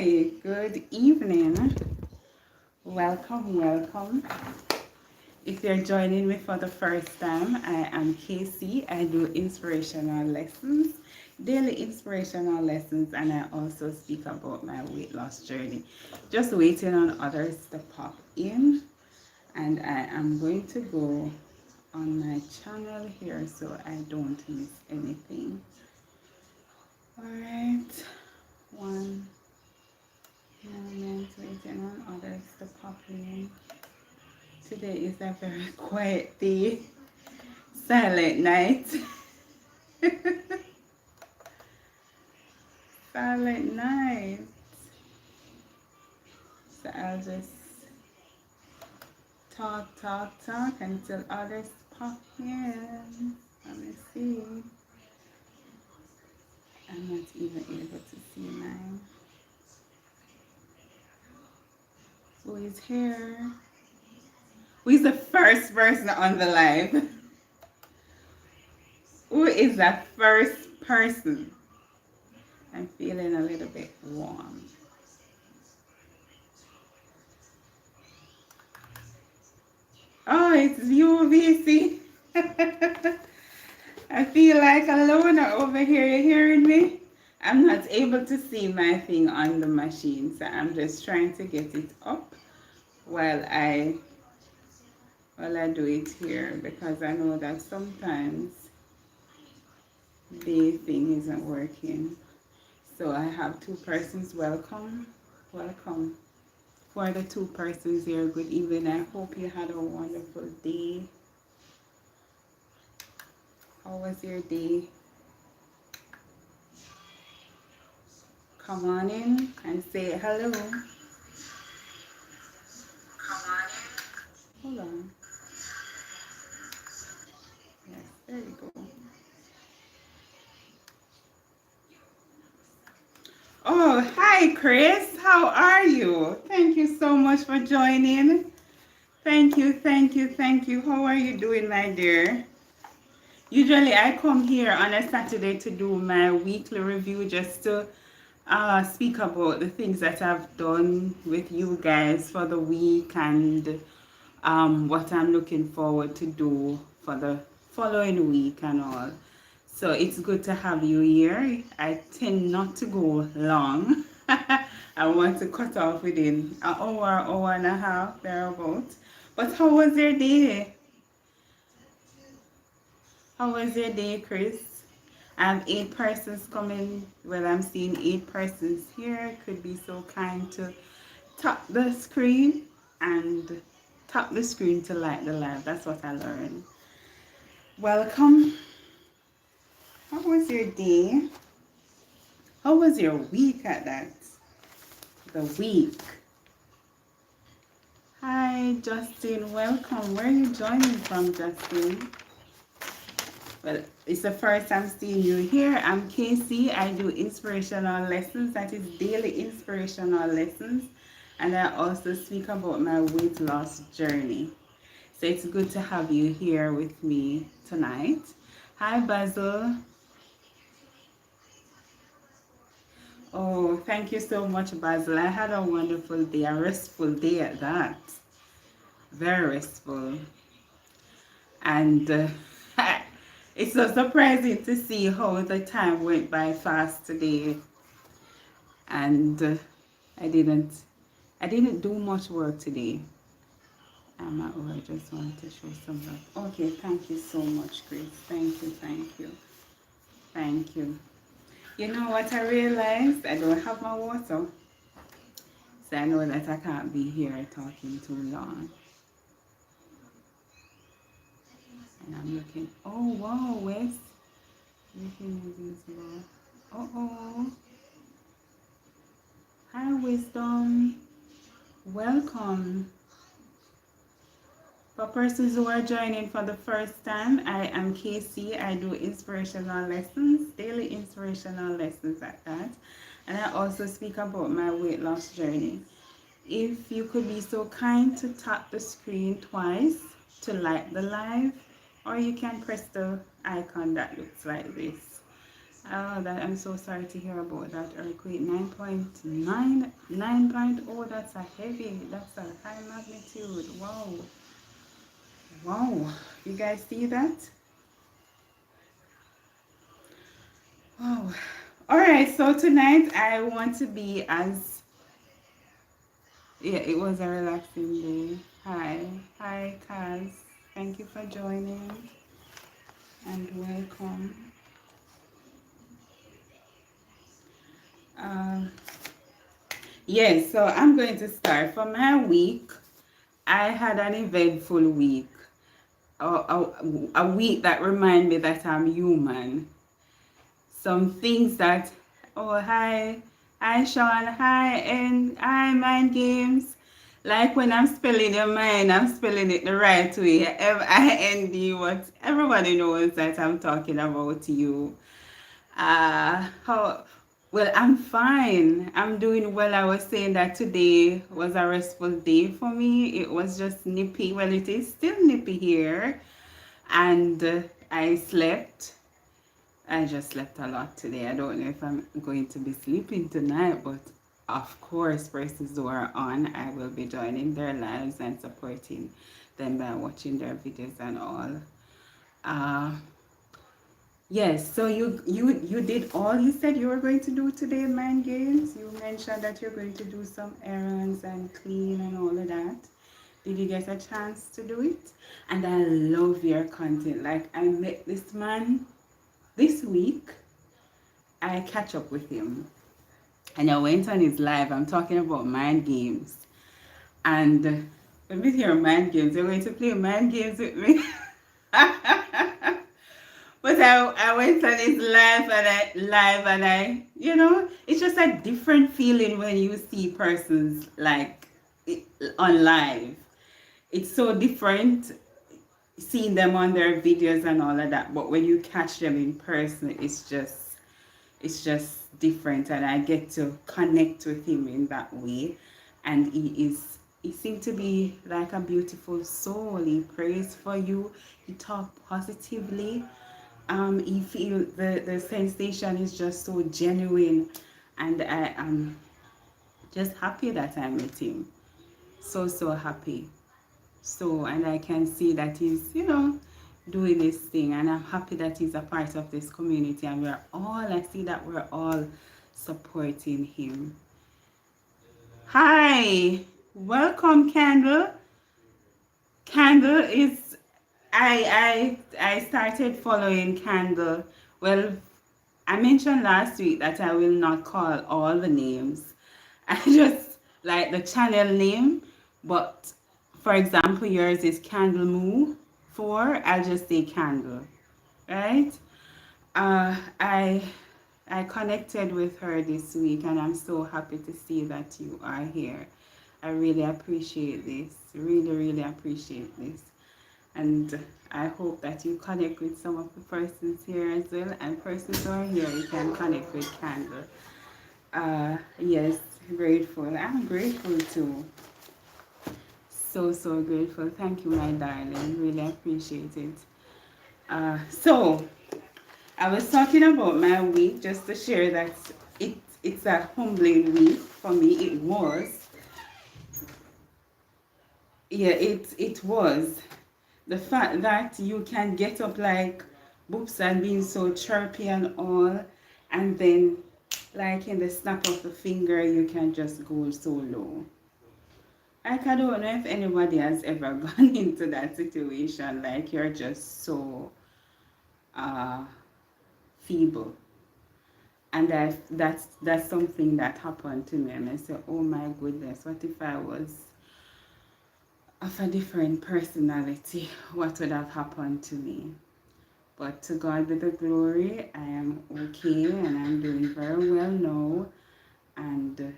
Hi, good evening. Welcome. If you're joining me for the first time, I am Casey. I do inspirational lessons, daily inspirational lessons, and I also speak about my weight loss journey. Just waiting on others to pop in, and I am going to go on my channel here so I don't miss anything. All right, one moment, waiting on others to pop in. Today is a very quiet day, silent night. Silent night. So I'll just talk until others pop in. Let me see. I'm not even able to see mine. Who is here? Who is the first person on the live? Who is the first person? I'm feeling a little bit warm. Oh, it's you, VC. I feel like a loner over here. You hearing me? I'm not able to see my thing on the machine, so I'm just trying to get it up while I do it here, because I know that sometimes the thing isn't working. So I have two persons. Welcome. For the two persons here, good evening. I hope you had a wonderful day. How was your day? Come on in and say hello. Hold on. Yes, there you go. Oh, hi Chris. How are you? Thank you so much for joining. Thank you. How are you doing, my dear? Usually I come here on a Saturday to do my weekly review, just to speak about the things that I've done with you guys for the week, and what I'm looking forward to do for the following week and all. So it's good to have you here. I tend not to go long. I want to cut off within an hour and a half, thereabouts. But how was your day? How was your day, Chris? I have 8 persons coming. Well, I'm seeing 8 persons here. Could be so kind to tap the screen and tap the screen to like the live. That's what I learned. Welcome. How was your day? How was your week at that? The week. Hi, Justin. Welcome. Where are you joining from, Justin? Well, it's the first time seeing you here. I'm Casey. I do inspirational lessons. That is daily inspirational lessons. And I also speak about my weight loss journey. So it's good to have you here with me tonight. Hi, Basil. Oh, thank you so much, Basil. I had a wonderful day, a restful day at that. Very restful. And it's so surprising to see how the time went by fast today. And I didn't do much work today. I'm at work. I just wanted to show some love. Okay, thank you so much, Chris. Thank you. You know what I realized? I don't have my water. So I know that I can't be here talking too long. And I'm looking. Oh, wow, Wes. Looking invisible. Uh-oh. Hi, Wisdom. Welcome. For persons who are joining for the first time, I am Casey. I do inspirational lessons, daily inspirational lessons at that. And I also speak about my weight loss journey. If you could be so kind to tap the screen twice to like the live, or you can press the icon that looks like this. Oh, that I'm so sorry to hear about that earthquake. 9.9, 9.0. That's a heavy. That's a high magnitude. Wow, wow. You guys see that? Wow. All right. So tonight I want to be as yeah. It was a relaxing day. Hi, hi, Kaz. Thank you for joining and welcome. Um, yes. So I'm going to start for my week. I had an eventful week. A week that remind me that I'm human. Some things that, oh, hi, Sean, hi, and hi, Mind Games. Like when I'm spelling your mind, I'm spelling it the right way. F-I-N-D, what everybody knows that I'm talking about you. How, well, I'm fine. I'm doing well. I was saying that today was a restful day for me. It was just nippy. Well, it is still nippy here. And I slept. I just slept a lot today. I don't know if I'm going to be sleeping tonight, but of course, persons who are on, I will be joining their lives and supporting them by watching their videos and all. Uh, yes, so you did all you said you were going to do today, Mind Games. You mentioned that you're going to do some errands and clean and all of that. Did you get a chance to do it? And I love your content. Like I met this man this week. I catch up with him and I went on his live. I'm talking about mind games. And with your mind games, you're going to play mind games with me. But I went on his live and I, it's just a different feeling when you see persons like on live. It's so different seeing them on their videos and all of that. But when you catch them in person, it's just different, and I get to connect with him in that way. And he seemed to be like a beautiful soul. He prays for you, he talk positively. He feel the sensation is just so genuine, and I am just happy that I met him. So happy. So, and I can see that he's, doing this thing, and I'm happy that he's a part of this community, and I see that we're all supporting him. Hi, welcome, Candle. Candle is, I started following Candle. Well, I mentioned last week that I will not call all the names. I just like the channel name, but for example, yours is Candle Moo 4. I'll just say Candle, right? Uh, I I connected with her this week, and I'm so happy to see that you are here. I really appreciate this. Really, really appreciate this. And I hope that you connect with some of the persons here as well, and persons who are here, you can connect with Candle. Yes, grateful. I'm grateful too. So grateful. Thank you, my darling. Really appreciate it. So I was talking about my week just to share that it's a humbling week for me. It was. Yeah, it was. The fact that you can get up like boops and being so chirpy and all, and then like in the snap of the finger you can just go so low. Like I don't know if anybody has ever gone into that situation, like you're just so uh feeble. And that's something that happened to me, and I said, oh my goodness, what if I was of a different personality? What would have happened to me? But to God be the glory, I am okay and I'm doing very well now, and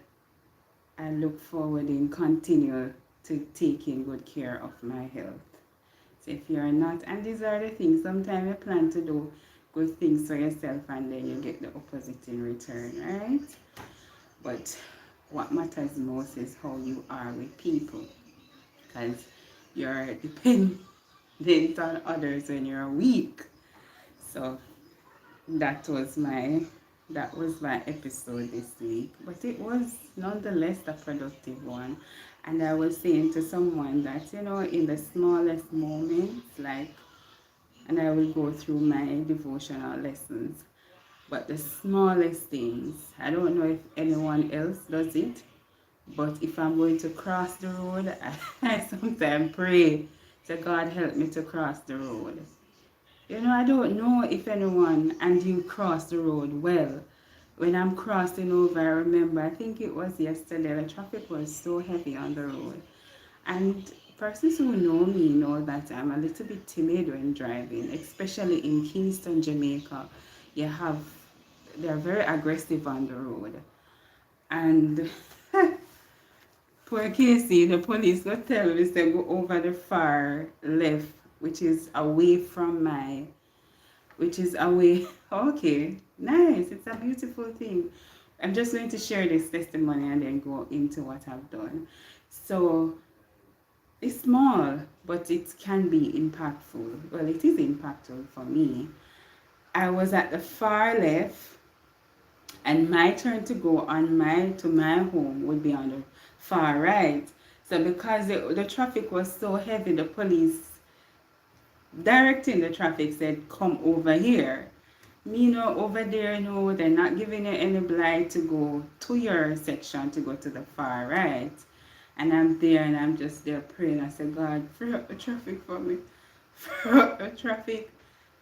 I look forward in continue to taking good care of my health. So if you're not, and these are the things, sometimes you plan to do good things for yourself and then you get the opposite in return, right? But what matters most is how you are with people, because you're dependent on others when you're weak. So that was my episode this week. But it was nonetheless a productive one. And I was saying to someone that, in the smallest moments, like, and I will go through my devotional lessons. But the smallest things, I don't know if anyone else does it, but if I'm going to cross the road, I sometimes pray to God help me to cross the road. I don't know if anyone and you cross the road well. When I'm crossing over, I remember, I think it was yesterday, the traffic was so heavy on the road. And persons who know me know that I'm a little bit timid when driving, especially in Kingston, Jamaica. You have, they're very aggressive on the road. And poor Casey, the police got tell me to go over the far left, which is away from my, which is away. Okay, nice. It's a beautiful thing. I'm just going to share this testimony and then go into what I've done. So it's small, but it can be impactful. Well, it is impactful for me. I was at the far left, and my turn to go on to my home would be on the far right. So because the traffic was so heavy, the police directing the traffic said, come over here. Me, over there, they're not giving you any blight to go to your section to go to the far right. And I'm there and I'm just there praying. I said, God, free up the traffic for me. Free up the traffic.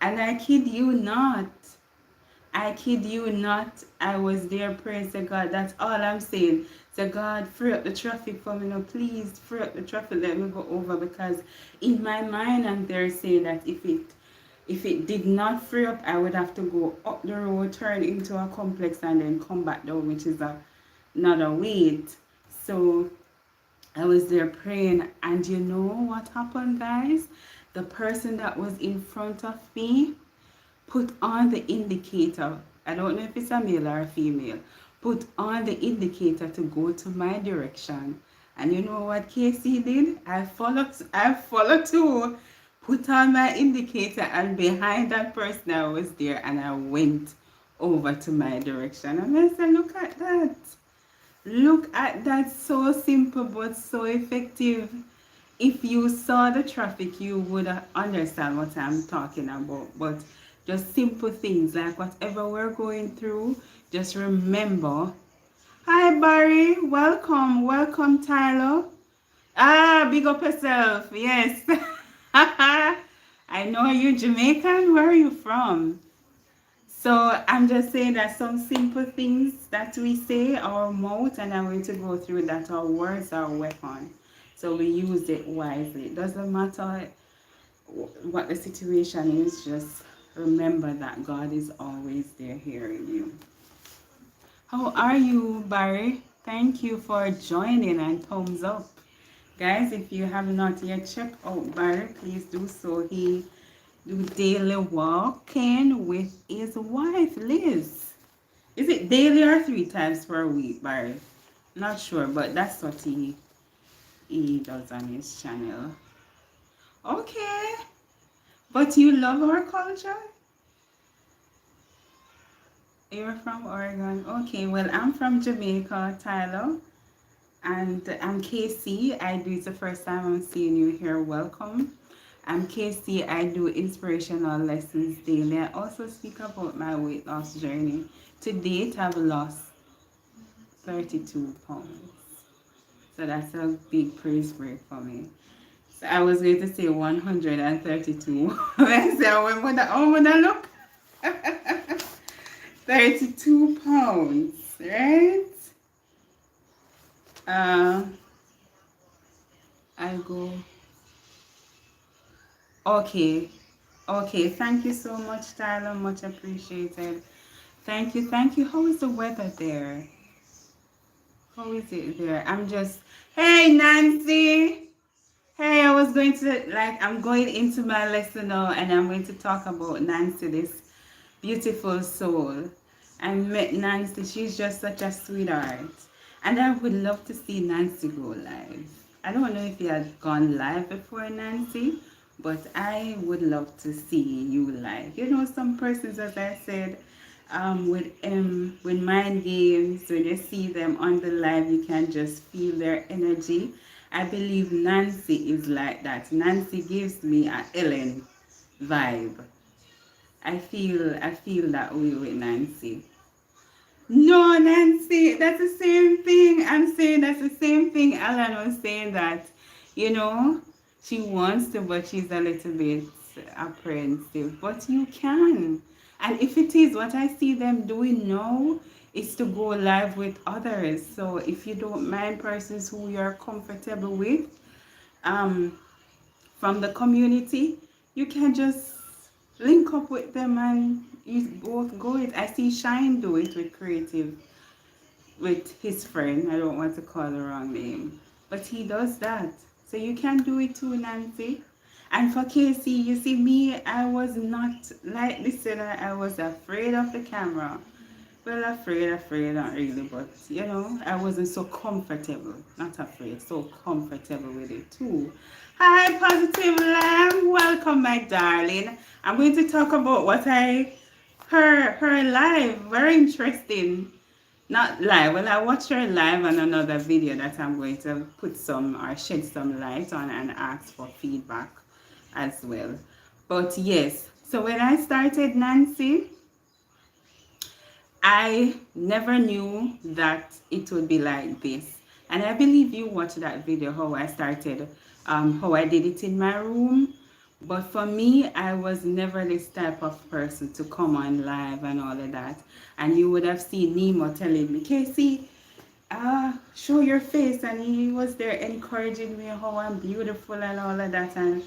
And I kid you not. I kid you not. I was there praying, say, God, that's all I'm saying. Say, God, free up the traffic for me now. Please free up the traffic. Let me go over. Because in my mind, I'm there saying that if it did not free up, I would have to go up the road, turn into a complex, and then come back down, which is another wait. So I was there praying, and you know what happened, guys? The person that was in front of me put on the indicator. I don't know if it's a male or a female. Put on the indicator to go to my direction. And you know what Casey did? I followed too. Put on my indicator, and behind that person I was there, and I went over to my direction. And I said, look at that. Look at that, so simple but so effective. If you saw the traffic, you would understand what I'm talking about. But just simple things like whatever we're going through, just remember. Hi Barry, welcome Tyler. Big up yourself, yes. I know you're Jamaican, where are you from? So I'm just saying that some simple things that we say, our mouth, and I'm going to go through that our words are a weapon. So we use it wisely. It doesn't matter what the situation is, just remember that God is always there hearing you. How are you, Barry? Thank you for joining and thumbs up. Guys, if you have not yet checked out Barry, please do so. He do daily walking with his wife, Liz. Is it daily or 3 times per week, Barry? Not sure, but that's what he does on his channel. Okay. But you love our culture? You're from Oregon. Okay, well, I'm from Jamaica, Tyler. And I'm Casey. It's the first time I'm seeing you here. Welcome. I'm Casey. I do inspirational lessons daily. I also speak about my weight loss journey. To date, I've lost 32 pounds. So that's a big praise break for me. So I was going to say 132. I said, I want to look. 32 pounds, right? I go. Okay. Thank you so much, Tyler. Much appreciated. Thank you. How is the weather there? How is it there? Hey, Nancy. Hey, I was going to, I'm going into my lesson now, and I'm going to talk about Nancy, this beautiful soul. I met Nancy. She's just such a sweetheart. And I would love to see Nancy go live. I don't know if you had gone live before, Nancy, But I would love to see you live. You know, some persons, as I said, with mind games, when you see them on the live, you can just feel their energy. I believe Nancy is like that. Nancy gives me a Ellen vibe. I feel that way with Nancy. No, Nancy, that's the same thing. I'm saying that's the same thing Alan was saying that, you know, she wants to, but she's a little bit apprehensive. But you can. And if it is what I see them doing now, is to go live with others. So if you don't mind persons who you're comfortable with, um, from the community, you can just link up with them and you both go it. I see Shine do it with creative with his friend. I don't want to call the wrong name, but he does that. So you can do it too, Nancy. And for Casey, you see me, I was not like this. I was afraid of the camera. Well, afraid, not really, but you know, I wasn't so comfortable. Not afraid, so comfortable with it too. Hi, Positive Lamb. Welcome, my darling. I'm going to talk about what I heard her live. Very interesting. Not live. Well, I watched her live on another video that I'm going to put some or shed some light on and ask for feedback as well. But yes, so when I started Nancy, I never knew that it would be like this. And I believe you watched that video, how I started, how I did it in my room. But for me, I was never this type of person to come on live and all of that. And you would have seen Nemo telling me, Casey, show your face. And he was there encouraging me how I'm beautiful and all of that. And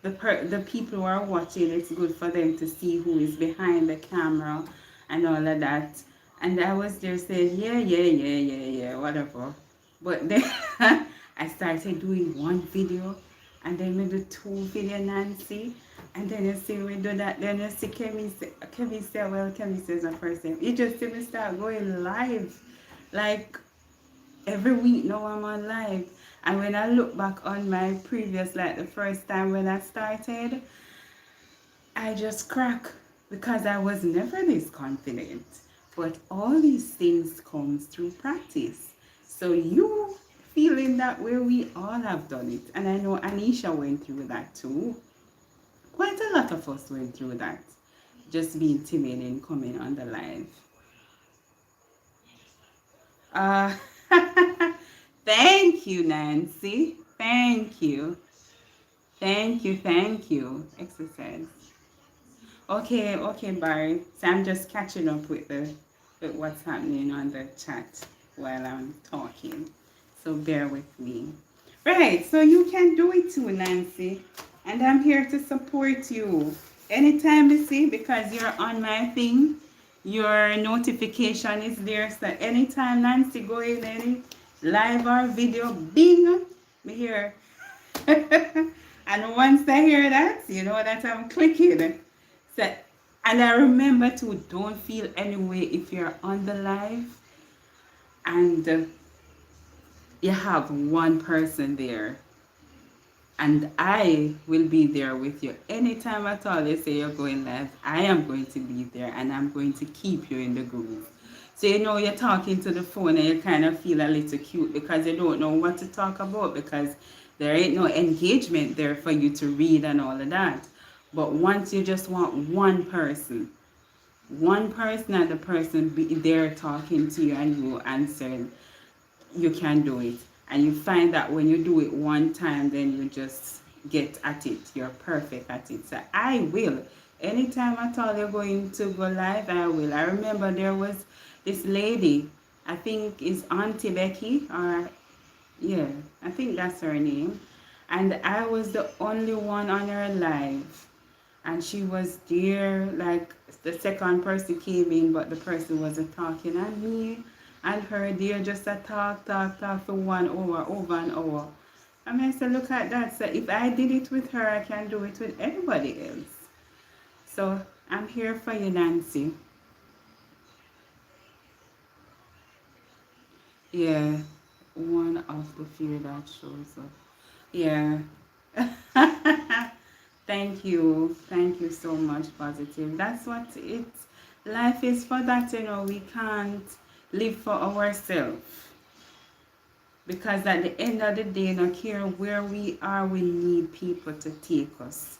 the people who are watching, it's good for them to see who is behind the camera and all of that. And I was there saying, yeah, whatever. But then I started doing one video, and then we do two video, Nancy. And then you see we do that, then you see Kevin say, well, Kevin says the first time. You just see me start going live. Like every week now I'm on live. And when I look back on my previous, like the first time when I started, I just crack because I was never this confident. But all these things comes through practice. So you feeling that way, we all have done it. And I know Anisha went through that too. Quite a lot of us went through that. Just being timid and coming on the live. Uh, thank you, Nancy. Thank you. Thank you. Exercise. Okay, Barry. So I'm just catching up with what's happening on the chat while I'm talking. So bear with me. Right, so you can do it too, Nancy. And I'm here to support you. Anytime you see, because you're on my thing, your notification is there. So anytime Nancy go in any live or video, bing, me here. And once I hear that, you know that I'm clicking. So, and I remember to don't feel any way if you're on the live and you have one person there. And I will be there with you. Anytime at all they say you're going live, I am going to be there and I'm going to keep you in the groove. So you know you're talking to the phone and you kind of feel a little cute because you don't know what to talk about because there ain't no engagement there for you to read and all of that. But once you just want one person and the person be there talking to you and you answering, you can do it. And you find that when you do it one time, then you just get at it. You're perfect at it. So I will. Anytime at all you're going to go live, I will. I remember there was this lady, I think is Auntie Becky, or yeah, I think that's her name. And I was the only one on her live. And she was there, like the second person came in, but the person wasn't talking. And me and her there just a talk for 1 hour, over an hour. I mean, I said, look at that. So if I did it with her, I can do it with anybody else. So I'm here for you, Nancy. Yeah, one of the few that shows up. Yeah. Thank you so much, Positive. That's what it's life is for that, you know. We can't live for ourselves because at the end of the day, no care where we are, we need people to take us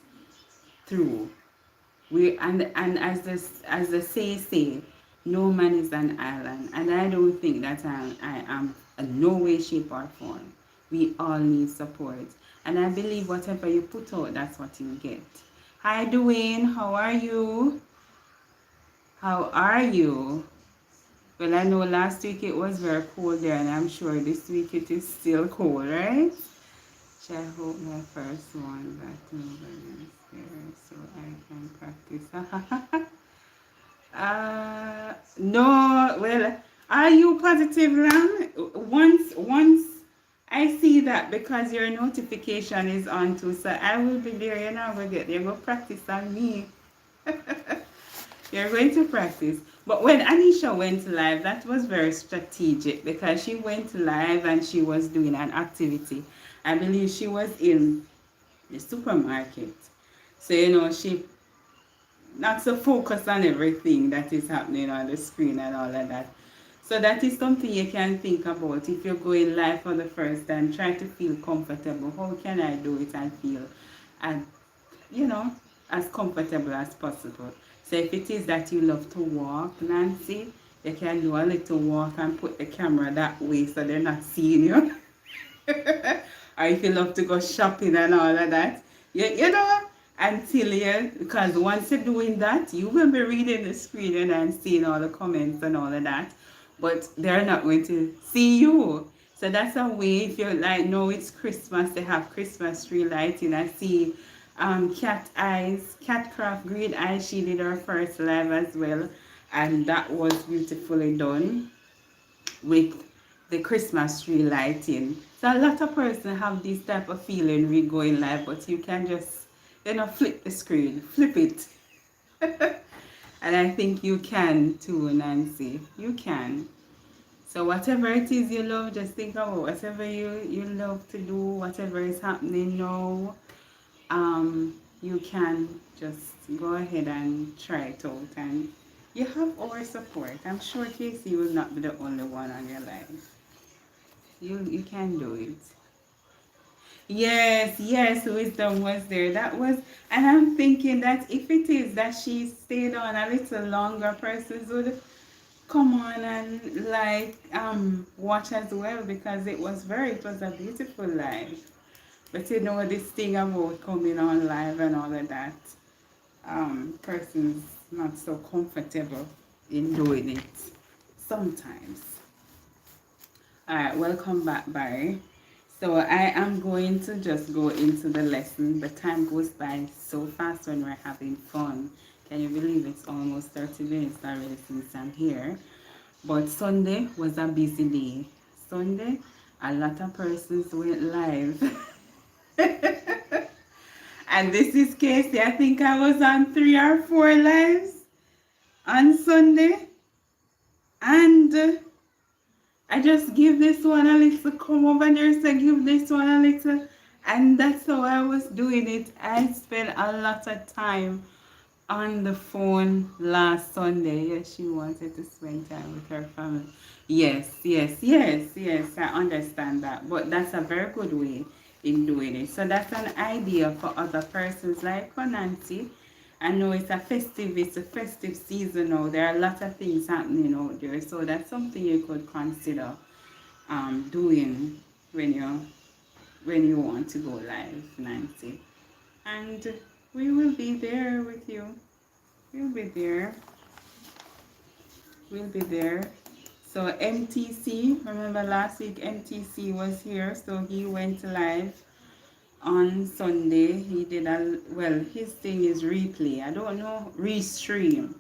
through. We and as the say, no man is an island, and I don't think that I am in no way, shape, or form. We all need support, and I believe whatever you put out, that's what you get. Hi, Dwayne. How are you? How are you? Well, I know last week it was very cold there, and I'm sure this week it is still cold, right? So I hope my first one that nobody is there so I can practice. No, well, are you positive, Ram? Once I see that because your notification is on too, so I will be there. You're not gonna get there. Go practice on me. You're going to practice. But when Anisha went live, that was very strategic because she went live and she was doing an activity. I believe she was in the supermarket. So, you know, she not so focused on everything that is happening on the screen and all of that. So that is something you can think about if you're going live for the first time. Try to feel comfortable. How can I do it and feel, and you know, as comfortable as possible. So if it is that you love to walk, Nancy, you can do a little walk and put the camera that way so they're not seeing you. Or if you love to go shopping and all of that, you know, until you, because once you're doing that, you will be reading the screen and seeing all the comments and all of that, but they're not going to see you. So that's a way, if you're like, no, it's Christmas, they have Christmas tree lighting. I see Cat Eyes, Cat Craft Green Eyes, she did her first live as well, and that was beautifully done with the Christmas tree lighting. So a lot of person have this type of feeling we go in live, but you can just, you know, flip the screen, flip it. And I think you can too, Nancy. You can. So whatever it is you love, just think about whatever you love to do, whatever is happening now. You can just go ahead and try it out, and you have our support. I'm sure Casey will not be the only one on your life. You can do it. Yes, wisdom was there. That was, and I'm thinking that if it is that she stayed on a little longer, persons would come on and like watch as well because it was a beautiful live. But you know this thing about coming on live and all of that, persons not so comfortable in doing it sometimes. Alright, welcome back, Barry. So I am going to just go into the lesson. The time goes by so fast when we're having fun. Can you believe it's almost 30 minutes already since I'm here? But Sunday was a busy day. Sunday, a lot of persons went live. And this is Casey. I think I was on 3 or 4 lives on Sunday. And I just give this one a little, come over there, so give this one a little. And that's how I was doing it. I spent a lot of time on the phone last Sunday. Yes, she wanted to spend time with her family. Yes. I understand that. But that's a very good way in doing it. So that's an idea for other persons like Nancy. I know it's a festive season now. There are a lot of things happening out there. So that's something you could consider doing when you want to go live, Nancy. And we will be there with you. We'll be there. We'll be there. So MTC, remember last week MTC was here, so he went live on Sunday. He did his thing is replay. I don't know, restream.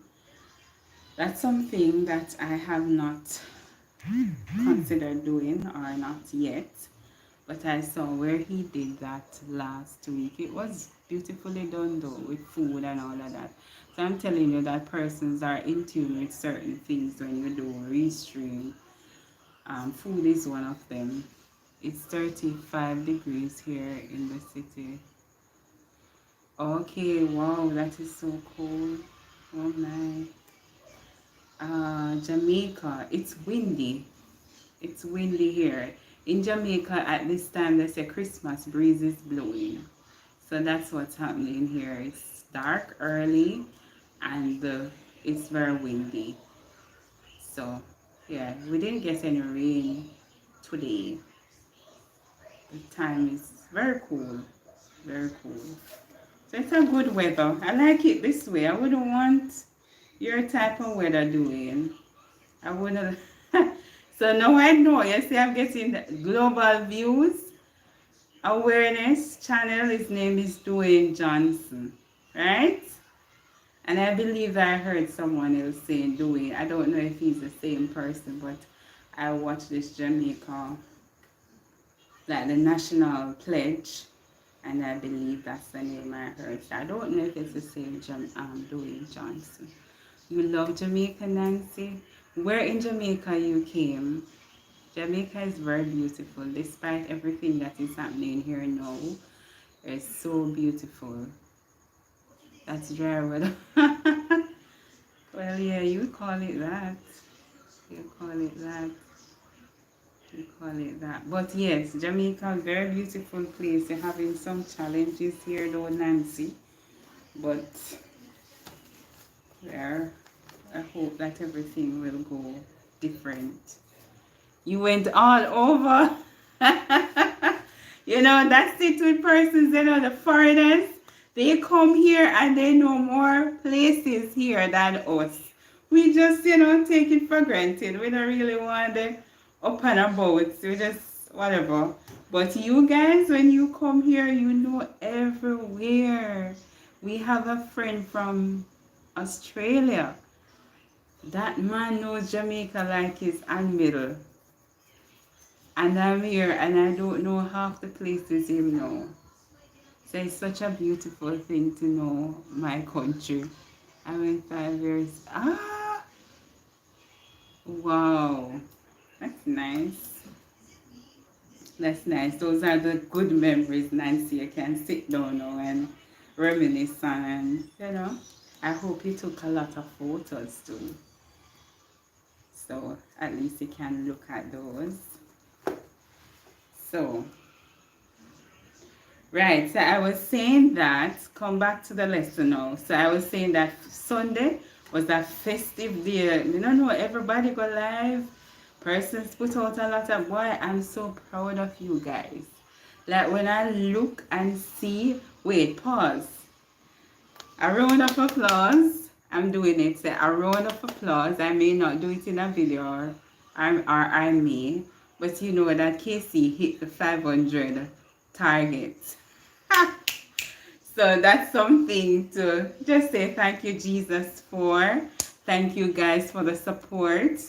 That's something that I have not considered doing or not yet. But I saw where he did that last week. It was beautifully done though, with food and all of that. So I'm telling you that persons are in tune with certain things when you do restream. Food is one of them. It's 35 degrees here in the city. Okay, wow, that is so cool. Oh my. Jamaica, it's windy. It's windy here. In Jamaica at this time they say Christmas breeze is blowing. So that's what's happening here. It's dark early and it's very windy. So yeah, we didn't get any rain today. The time is very cool. Very cool. So it's a good weather. I like it this way. I wouldn't want your type of weather doing. I wouldn't. So now I know. You see, I'm getting the global views awareness channel. His name is Dwayne Johnson, right? And I believe I heard someone else saying Dwayne. I don't know if he's the same person, but I watched this Jamaica, like the national pledge, and I believe that's the name I heard. So I don't know if it's the same Dwayne Johnson. You love Jamaica, Nancy? Where in Jamaica you came? Jamaica is very beautiful, despite everything that is happening here now. It's so beautiful. That's dry weather. Well, yeah, you call it that. You call it that. You call it that. But yes, Jamaica, very beautiful place. You're having some challenges here though, Nancy. But yeah, I hope that everything will go different. You went all over. You know, that's it with persons, you know, the foreigners. They come here and they know more places here than us. We just, you know, take it for granted. We don't really want the up and about. We just, whatever. But you guys, when you come here, you know everywhere. We have a friend from Australia. That man knows Jamaica like his hand middle. And I'm here and I don't know half the places him know. So it's such a beautiful thing to know my country. I went 5 years. Ah, wow. That's nice. That's nice. Those are the good memories, Nancy. You can sit down now and reminisce on, and you know. I hope you took a lot of photos too. So at least you can look at those. So right, so I was saying that, come back to the lesson now. So I was saying that Sunday was a festive day. You know, everybody go live. Persons put out a lot of, boy, I'm so proud of you guys. Like when I look and see, wait, pause. A round of applause. I'm doing it. So a round of applause. I may not do it in a video or I may. But you know that Casey hit the 500 target. So that's something to just say thank you, Jesus, for. Thank you guys for the support.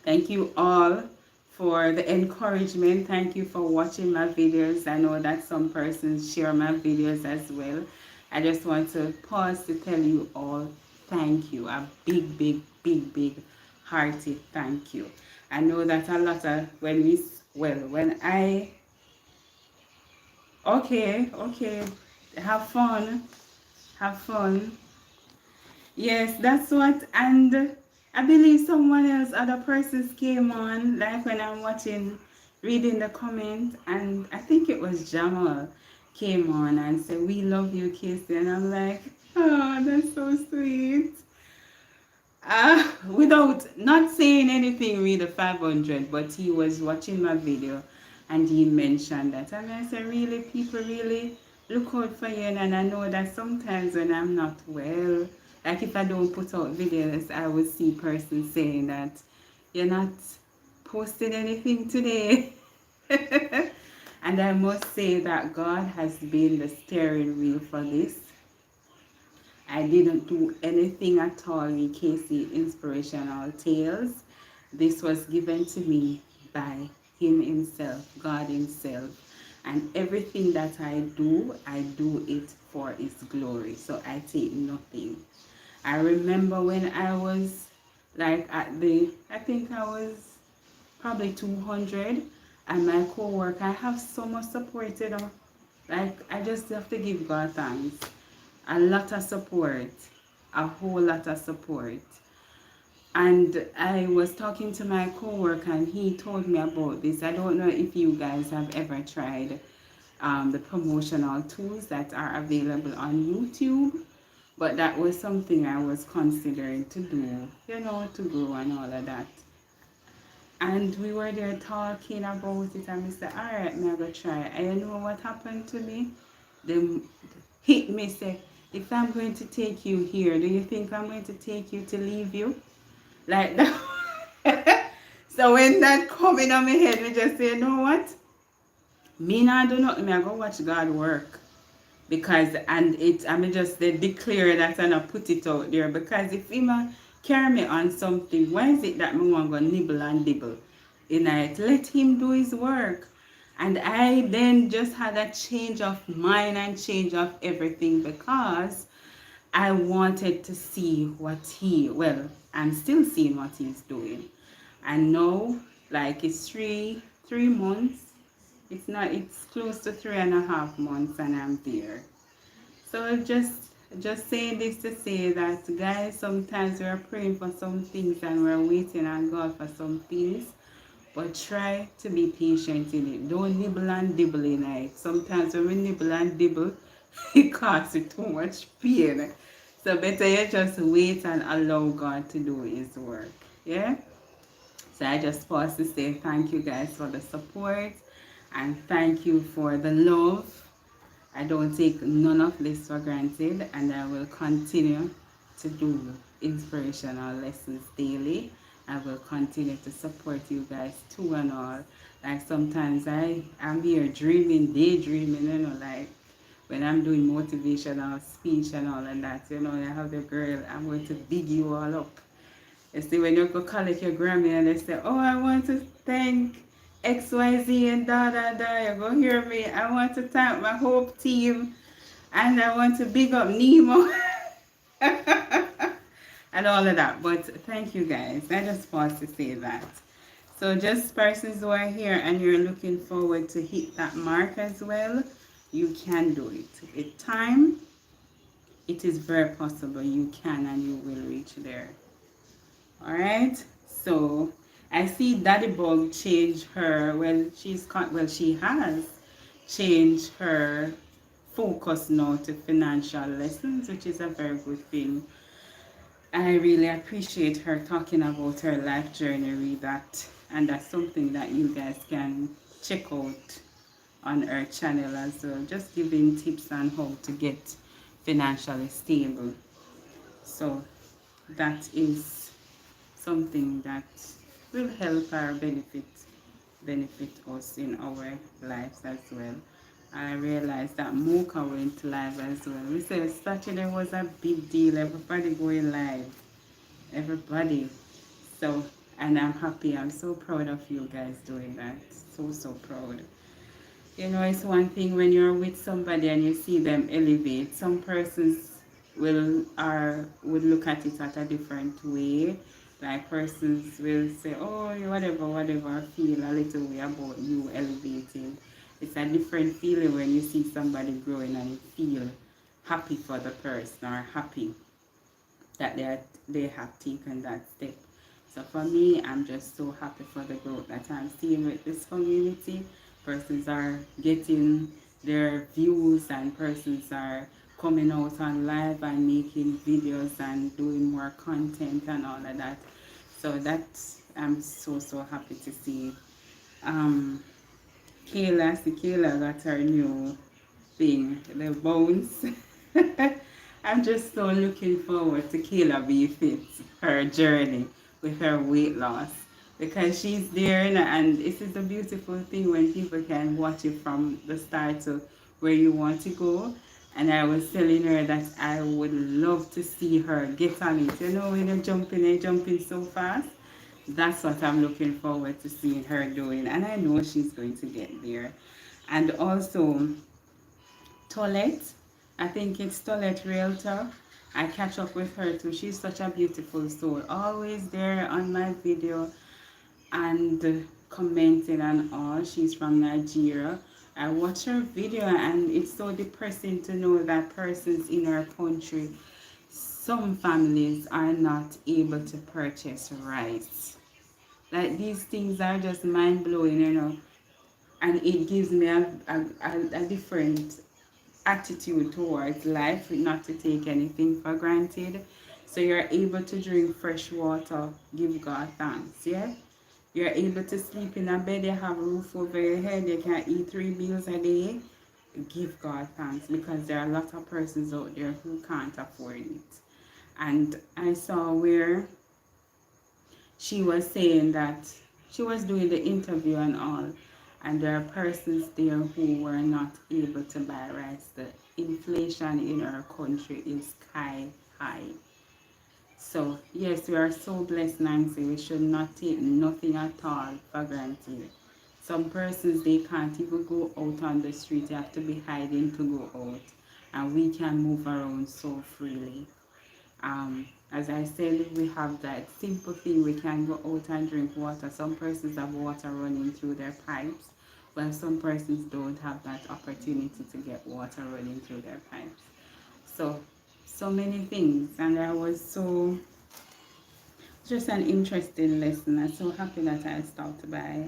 Thank you all for the encouragement. Thank you for watching my videos. I know that some persons share my videos as well. I just want to pause to tell you all thank you. A big, big, big, big hearty thank you. I know that a lot of okay, have fun. Have fun. Yes, that's what, and I believe someone else, other persons came on, like when I'm watching, reading the comment, and I think it was Jamal came on and said, we love you, Casey, and I'm like, oh, that's so sweet. Without not saying anything really 500, but he was watching my video and he mentioned that, and I said, really, people really look out for you. And I know that sometimes when I'm not well, like if I don't put out videos, I would see persons saying that you're not posting anything today. And I must say that God has been the steering wheel for this. I didn't do anything at all in Casey Inspirational Tales. This was given to me by Him Himself, God Himself. And everything that I do it for His glory. So I take nothing. I remember when I was like I think I was probably 200, and my co-worker, I have so much supported her. Like, I just have to give God thanks. A lot of support, a whole lot of support. And I was talking to my coworker and he told me about this. I don't know if you guys have ever tried the promotional tools that are available on YouTube, but that was something I was considering to do, to grow and all of that. And we were there talking about it, and I said, all right, I'm going to try. And you know what happened to me? They hit me, say, if I'm going to take you here, do you think I'm going to take you to leave you? Like that. So when that coming on my head, we just say, you know what? Me not do nothing, I go watch God work. Because, and it, I mean just they declare that and I put it out there. Because if he carry me on something, why is it that me want to nibble and dibble? Let him do his work. And I then just had a change of mind and change of everything because I wanted to see what I'm still seeing what he's doing. And now, like it's three months. It's close to 3.5 months and I'm there. So just saying this to say that guys, sometimes we're praying for some things and we're waiting on God for some things. But try to be patient in it. Don't nibble and dibble in it. Sometimes when we nibble and dibble, it causes too much pain. So better you just wait and allow God to do his work. Yeah? So I just pause to say thank you guys for the support and thank you for the love. I don't take none of this for granted and I will continue to do inspirational lessons daily. I will continue to support you guys too and all. Like sometimes I'm here dreaming, daydreaming, like when I'm doing motivational speech and all of that, I have the girl, I'm going to big you all up. You see, when you go collect your Grammy and they say, oh, I want to thank XYZ and da da da, you go hear me. I want to thank my Hope team and I want to big up Nemo and all of that. But thank you guys. I just want to say that. So just persons who are here and you're looking forward to hit that mark as well, you can do it. With time, it is very possible you can and you will reach there. Alright, so I see Daddy Bug change her, she has changed her focus now to financial lessons, which is a very good thing. I really appreciate her talking about her life journey, read that, and that's something that you guys can check out on her channel as well, just giving tips on how to get financially stable. So that is something that will help our benefit us in our lives as well. I realized that Mocha went live as well. We said Saturday was a big deal, everybody going live, everybody. So, and I'm happy, I'm so proud of you guys doing that, so proud. It's one thing when you're with somebody and you see them elevate. Some persons would look at it at a different way. Like persons will say, oh, whatever, feel a little way about you elevating. It's a different feeling when you see somebody growing and you feel happy for the person or happy that they have taken that step. So for me, I'm just so happy for the growth that I'm seeing with this community. Persons are getting their views and persons are coming out on live and making videos and doing more content and all of that. So that's, I'm so happy to see. Kayla got her new thing, the bones. I'm just so looking forward to Kayla be fit, her journey with her weight loss. Because she's there and this is a beautiful thing when people can watch it from the start to where you want to go. And I was telling her that I would love to see her get on it. When you're jumping so fast. That's what I'm looking forward to seeing her doing. And I know she's going to get there. And also, Toilette, I think it's Toilette Realtor. I catch up with her too. She's such a beautiful soul. Always there on my video and commenting and all. She's from Nigeria. I watch her video and it's so depressing to know that persons in our country, some families are not able to purchase rice. Like these things are just mind blowing, you know, and it gives me a different attitude towards life, not to take anything for granted. So you're able to drink fresh water, give God thanks, yeah? You're able to sleep in a bed, you have a roof over your head, you can eat 3 meals a day, give God thanks, because there are a lot of persons out there who can't afford it. And I saw where she was saying that she was doing the interview and all, and there are persons there who were not able to buy rice. The inflation in our country is sky high. So yes, we are so blessed, Nancy. We should not take nothing at all for granted. Some persons, they can't even go out on the street. They have to be hiding to go out, and we can move around so freely. As I said, we have that simple thing, we can go out and drink water. Some persons have water running through their pipes, while some persons don't have that opportunity to get water running through their pipes. So, so many things, and I was so, just an interesting lesson. I'm so happy that I stopped by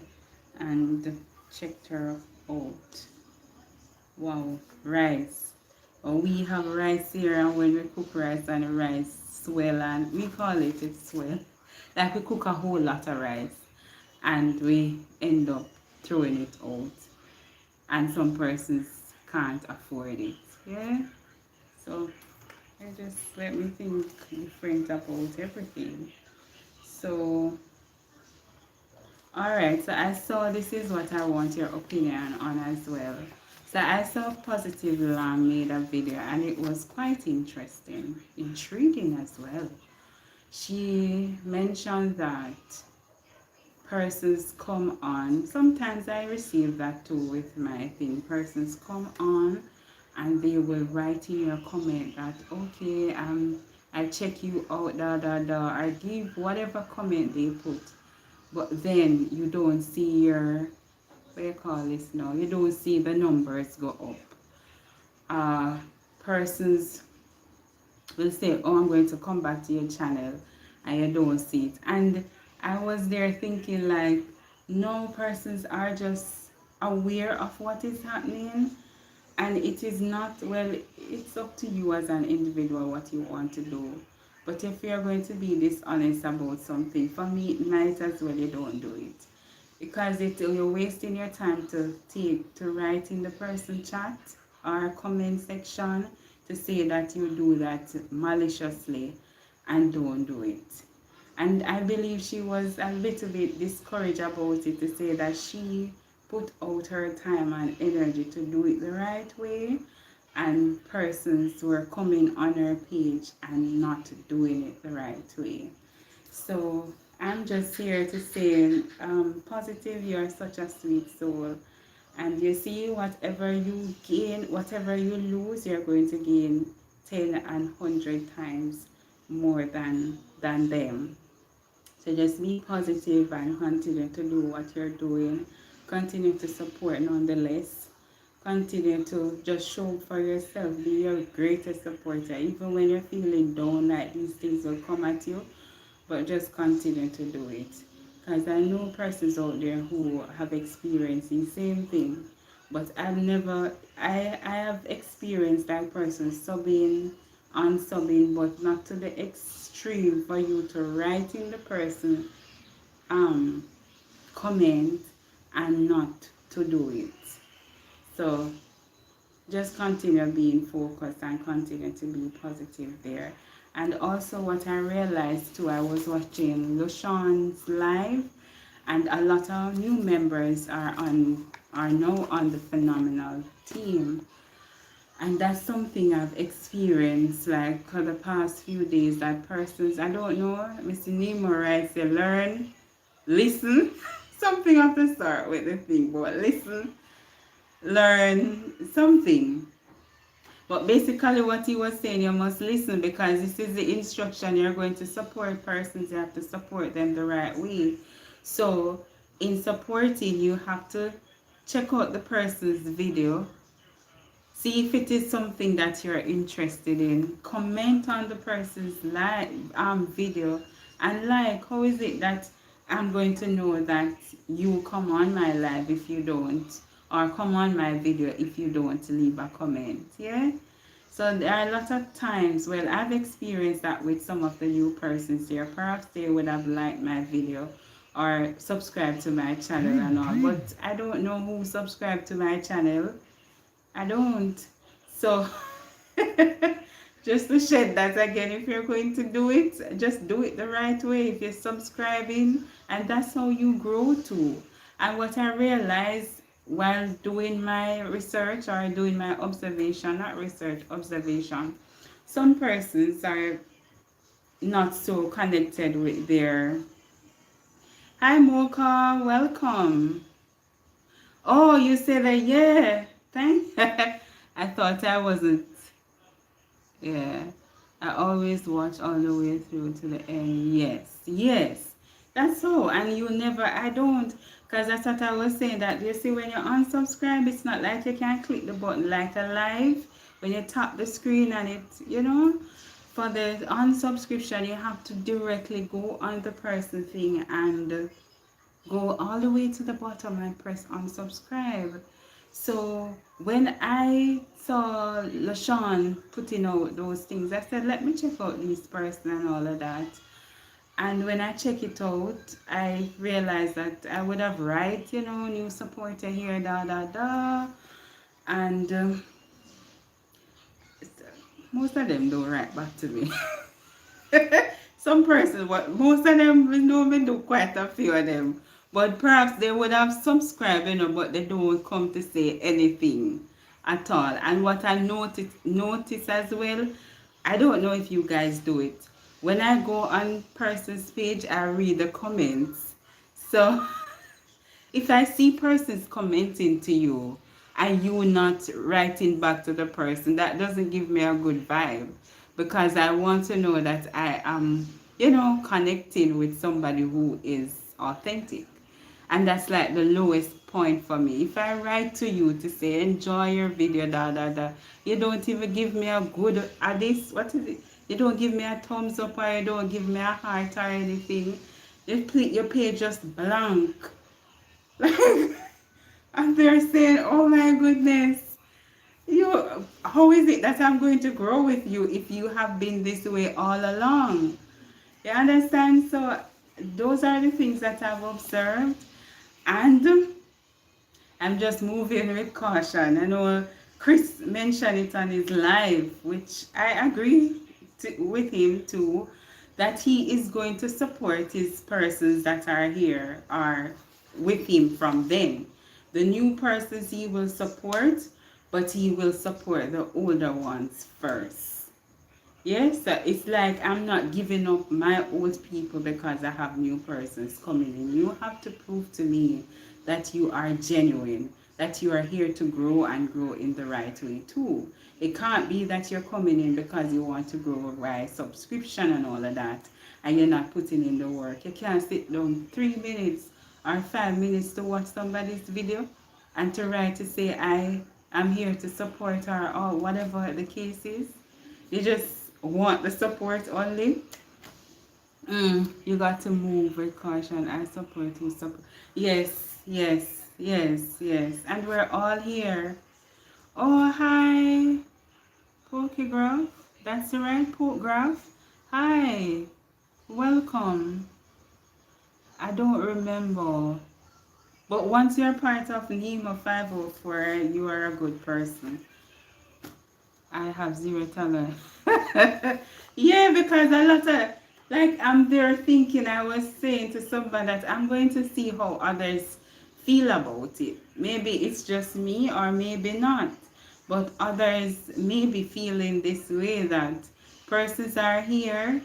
and checked her out. Wow, rice. Oh, we have rice here, and when we cook rice and the rice swell, and we call it swell. Like we cook a whole lot of rice and we end up throwing it out. And some persons can't afford it. Yeah? So I just let me think different about everything. So alright, so I saw, this is what I want your opinion on as well. So I saw Positive Lamb made a video and it was quite interesting, intriguing as well. She mentioned that persons come on, sometimes I receive that too with my thing, persons come on and they will write in your comment that, okay, I check you out, or give whatever comment they put. But then you don't see your, what you call this now, you don't see the numbers go up. Persons will say, oh, I'm going to come back to your channel, and you don't see it. And I was there thinking like, no, persons are just aware of what is happening, and it is not, well, it's up to you as an individual what you want to do. But if you're going to be dishonest about something, for me, it might as well you don't do it. Because you're wasting your time to write in the person chat or comment section to say that you do that maliciously, and don't do it. And I believe she was a little bit discouraged about it, to say that she put out her time and energy to do it the right way, and persons were coming on her page and not doing it the right way. So I'm just here to say, Positive, you're such a sweet soul. And you see, whatever you gain, whatever you lose, you're going to gain 10 and 100 times more than them. So just be positive and continue to do what you're doing. Continue to support nonetheless. Continue to just show up for yourself. Be your greatest supporter. Even when you're feeling down, like these things will come at you, but just continue to do it. Because I know persons out there who have experienced the same thing, but I have experienced that person subbing, unsubbing, but not to the extreme for you to write in the person comment and not to do it. So just continue being focused and continue to be positive there. And also what I realized too, I was watching Lushan's live, and a lot of new members are now on the phenomenal team. And that's something I've experienced like for the past few days, that persons, I don't know, Mr. Nemo writes, they learn, listen, something of the sort with the thing, but listen, learn something. But basically what he was saying, you must listen, because this is the instruction. You're going to support persons, you have to support them the right way. So in supporting, you have to check out the person's video. See if it is something that you're interested in. Comment on the person's video and like. How is it that I'm going to know that you come on my live if you don't, or come on my video if you don't leave a comment? Yeah. So there are a lot of times, well, I've experienced that with some of the new persons here. Perhaps they would have liked my video or subscribed to my channel and all, but I don't know who subscribed to my channel. I don't. So just to shed that again, if you're going to do it, just do it the right way. If you're subscribing, and that's how you grow too. And what I realized while doing my research or doing my observation, not research, observation, some persons are not so connected with their... Hi Mocha, welcome. Oh, you said that, yeah. Thank I thought I wasn't. Yeah. I always watch all the way through to the end. Yes. Yes. That's so. And you never, I don't. Because that's what I was saying. That you see, when you unsubscribe, it's not like you can click the button like a live. When you tap the screen and it, you know, for the unsubscription, you have to directly go on the person thing and go all the way to the bottom and press unsubscribe. So when I saw LaShawn putting out those things, I said, let me check out this person and all of that. And when I check it out, I realized that I would have write, you know, new supporter here, da da da. And most of them don't write back to me. Some persons, but most of them, we know me do quite a few of them. But perhaps they would have subscribed, you know, but they don't come to say anything at all. And what I notice as well, I don't know if you guys do it. When I go on person's page, I read the comments. So if I see persons commenting to you and you not writing back to the person, that doesn't give me a good vibe, because I want to know that I am, you know, connecting with somebody who is authentic. And that's like the lowest point for me. If I write to you to say, enjoy your video, da da da, you don't even give me a good, what is it? You don't give me a thumbs up, or you don't give me a heart or anything. Your page just blank. And they're saying, oh my goodness, how is it that I'm going to grow with you if you have been this way all along? You understand? So those are the things that I've observed. And I'm just moving with caution. I know Chris mentioned it on his live, which I agree with him too, that he is going to support his persons that are here or with him from then. The new persons he will support, but he will support the older ones first. Yes, so it's like I'm not giving up my old people because I have new persons coming in. You have to prove to me that you are genuine, that you are here to grow and grow in the right way too. It can't be that you're coming in because you want to grow by subscription and all of that, and you're not putting in the work. You can't sit down 3 minutes or 5 minutes to watch somebody's video and to write to say, I am here to support her, or whatever the case is. You just want the support only. You got to move with caution. I support who support. Yes, yes, yes, yes. And we're all here. Oh, hi, Pokegraph. That's the right Pokegraph. Hi, welcome. I don't remember. But once you're part of Nemo 504, you are a good person. I have zero talent. Yeah, because a lot of, like, I'm there thinking, I was saying to somebody that I'm going to see how others feel about it. Maybe it's just me or maybe not. But others may be feeling this way, that persons are here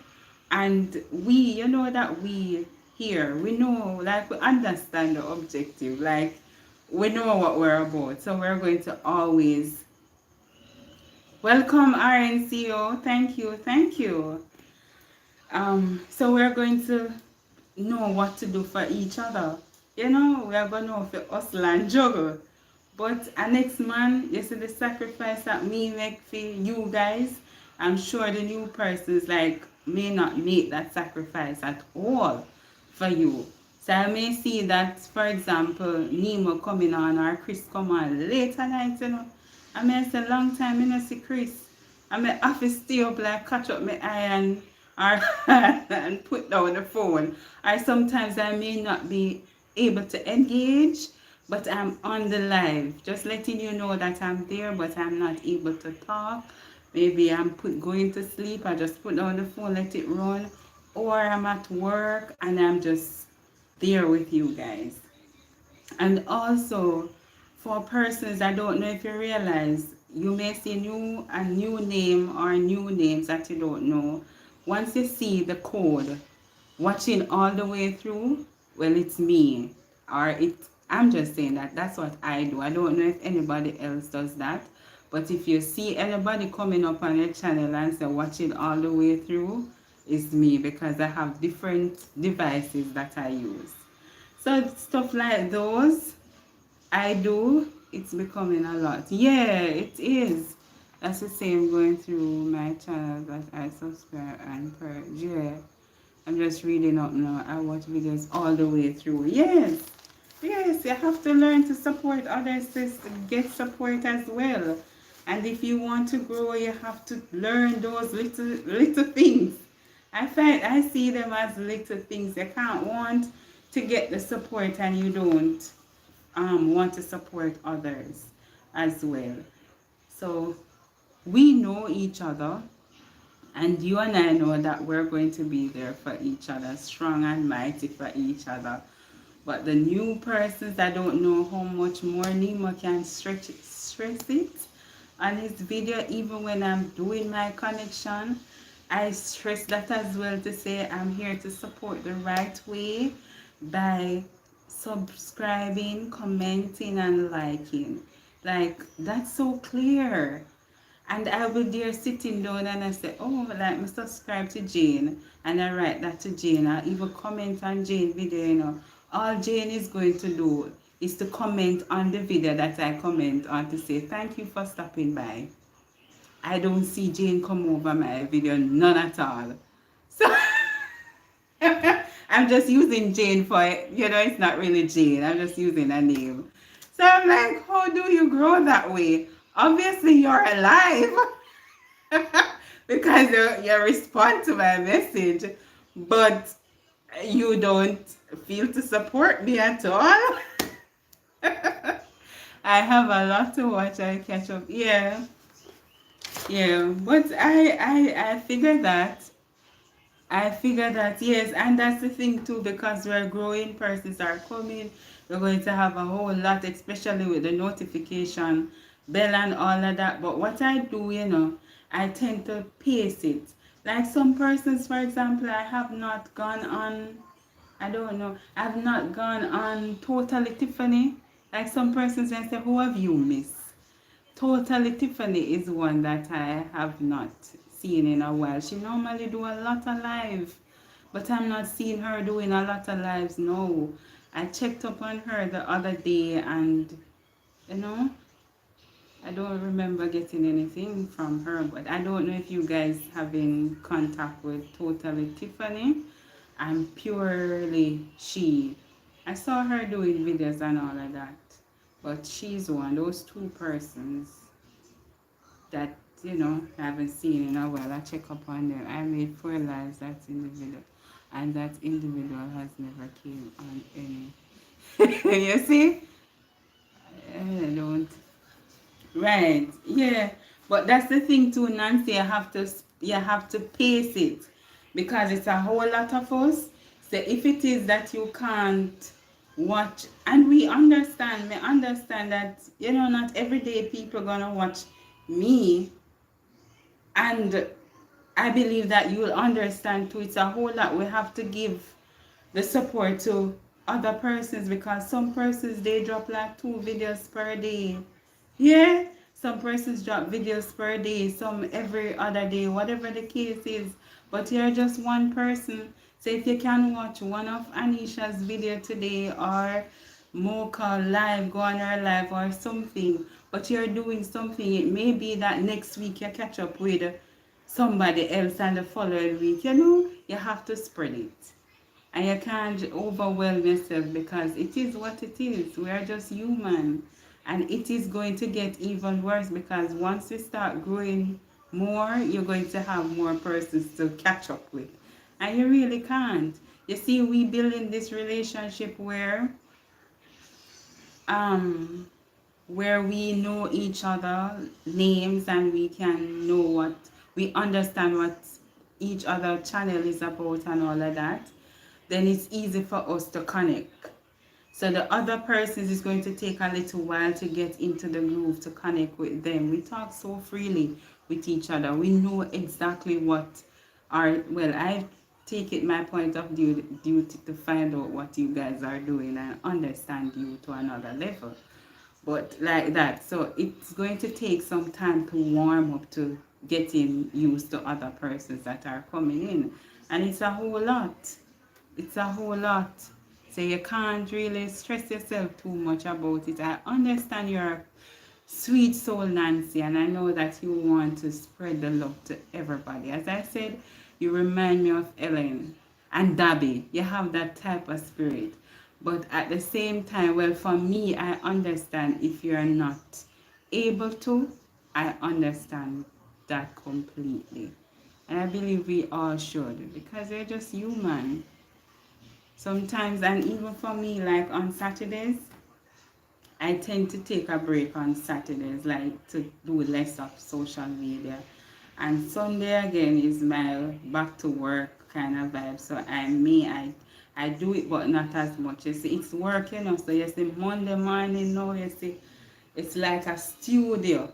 and we, you know, that we here, we know, like, we understand the objective, like, we know what we're about. So we're going to always... Welcome, RNCO. Thank you, thank you. So we're going to know what to do for each other. You know, we are going to know if you hustle and juggle. But next man, you see the sacrifice that me make for you guys. I'm sure the new persons like may not make that sacrifice at all for you. So I may see that, for example, Nemo coming on or Chris come on later night, you know. I may say long time I see Chris. I may have to stay up like catch up my eye or and put down the phone. Or sometimes I may not be able to engage, but I'm on the live. Just letting you know that I'm there, but I'm not able to talk. Maybe I'm going to sleep. I just put down the phone, let it run. Or I'm at work and I'm just there with you guys. And also, for persons, I don't know if you realize, you may see a new name or new names that you don't know. Once you see the code, watching all the way through, well, it's me. Or I'm just saying that that's what I do. I don't know if anybody else does that. But if you see anybody coming up on your channel and say watching all the way through, it's me, because I have different devices that I use. So stuff like those, I do. It's becoming a lot. Yeah, it is. That's the same going through my channel that I subscribe and purge. Yeah. I'm just reading up now. I watch videos all the way through. Yes. Yes, you have to learn to support others to get support as well. And if you want to grow, you have to learn those little things. I see them as little things. You can't want to get the support and you don't want to support others as well. So we know each other, and you and I know that we're going to be there for each other, strong and mighty for each other. But the new persons, I don't know how much more Nemo can stress it on his video. Even when I'm doing my connection, I stress that as well, to say I'm here to support the right way by subscribing, commenting, and liking. Like, that's so clear. And I will there sitting down and I say, oh, like, I subscribe to Jane. And I write that to Jane. I even comment on Jane video, you know. All Jane is going to do is to comment on the video that I comment on, to say, thank you for stopping by. I don't see Jane come over my video, none at all. So I'm just using Jane for it. You know, it's not really Jane. I'm just using a name. So I'm like, how do you grow that way? Obviously, you're alive because you respond to my message, but you don't feel to support me at all. I have a lot to watch and catch up. Yeah, yeah, but I figure that yes, and that's the thing too, because we're growing, persons are coming, we're going to have a whole lot, especially with the notification bell and all of that. But what I do, you know, I tend to pace it. Like some persons, for example, I have not gone on, I don't know, I've not gone on Totally Tiffany. Like some persons, I say, who have you missed? Totally Tiffany is one that I have not seen in a while. She normally do a lot of live, but I'm not seeing her doing a lot of lives now. I checked up on her the other day and, you know, I don't remember getting anything from her, but I don't know if you guys have in contact with Totally Tiffany. I'm purely she. I saw her doing videos and all of that, but she's one, those two persons that, you know, I haven't seen in a while. I check up on them. I made 4 lives, that individual, and that individual has never came on any. You see? I don't. Right. Yeah. But that's the thing too, Nancy. You have to pace it, because it's a whole lot of us. So if it is that you can't watch, and we understand that, you know, not every day people gonna watch me, and I believe that you'll understand too. It's a whole lot. We have to give the support to other persons, because some persons, they drop like 2 videos per day. Yeah, some persons drop videos per day, some every other day, whatever the case is. But you're just one person. So if you can watch one of Anisha's video today, or Mocha live, go on her live or something, but you're doing something. It may be that next week you catch up with somebody else and the following week. You have to spread it. And you can't overwhelm yourself because it is what it is. We are just human. And it is going to get even worse because once you start growing more, you're going to have more persons to catch up with. And you really can't. You see, we build in this relationship um where we know each other names and we can know what we understand what each other channel is about and all of that, then it's easy for us to connect. So the other persons is going to take a little while to get into the groove to connect with them. We talk so freely with each other. We know exactly what I take it my point of duty to find out what you guys are doing and understand you to another level. But like that, so it's going to take some time to warm up to getting used to other persons that are coming in. And it's a whole lot. It's a whole lot. So you can't really stress yourself too much about it. I understand you're a sweet soul, Nancy, and I know that you want to spread the love to everybody. As I said, you remind me of Ellen and Dabby. You have that type of spirit. But at the same time, well, for me, I understand if you're not able to, I understand that completely. And I believe we all should because we're just human sometimes. And even for me, like on Saturdays, I tend to take a break on Saturdays, like to do less of social media. And Sunday again is my back to work kind of vibe. So I do it but not as much. You see, it's work, So you see Monday morning now, you see, it's like a studio.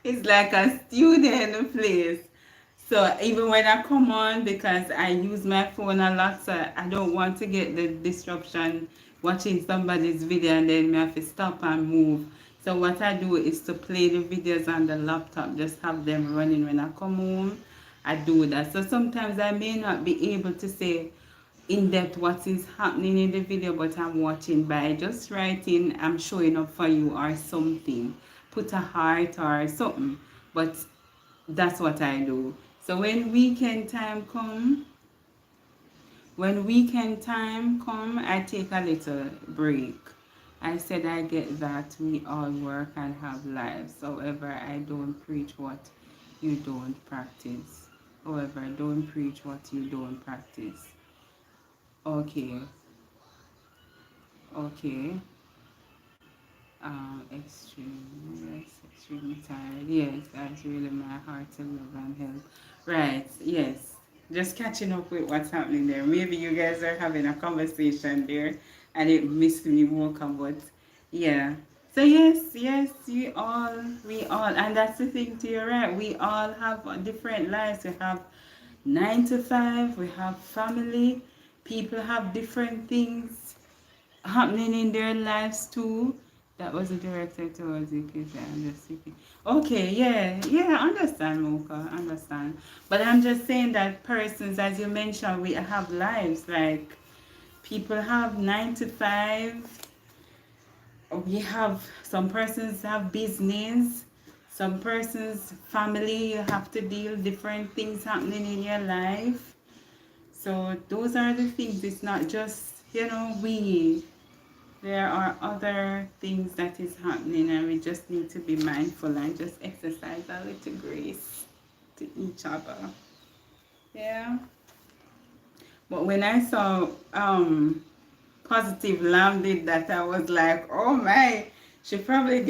It's like a studio in the place. So even when I come on, because I use my phone a lot, so I don't want to get the disruption watching somebody's video and then me have to stop and move. So what I do is to play the videos on the laptop, just have them running when I come home. I do that. So sometimes I may not be able to say in depth what is happening in the video, but I'm watching by just writing, I'm showing up for you or something. Put a heart or something. But that's what I do. So when weekend time come, I take a little break. I said I get that we all work and have lives. However, I don't preach what you don't practice. However, don't preach what you don't practice. Okay, okay. Extremely tired. Yes, that's really my heart to love and help. Right, yes. Just catching up with what's happening there. Maybe you guys are having a conversation there and it missed me more, but yeah. So yes, we all, and that's the thing to your right. We all have different lives. We have 9 to 5, we have family, people have different things happening in their lives too. That was directed towards you, kids. I'm just speaking. Okay, yeah, understand, Mocha, understand. But I'm just saying that persons, as you mentioned, we have lives. Like people have 9 to 5. We have some persons have business. Some persons family. You have to deal different things happening in your life. So those are the things. It's not just we. There are other things that is happening and we just need to be mindful and just exercise a little grace to each other. Yeah. But when I saw Positive Lamb did that, I was like, oh my, she probably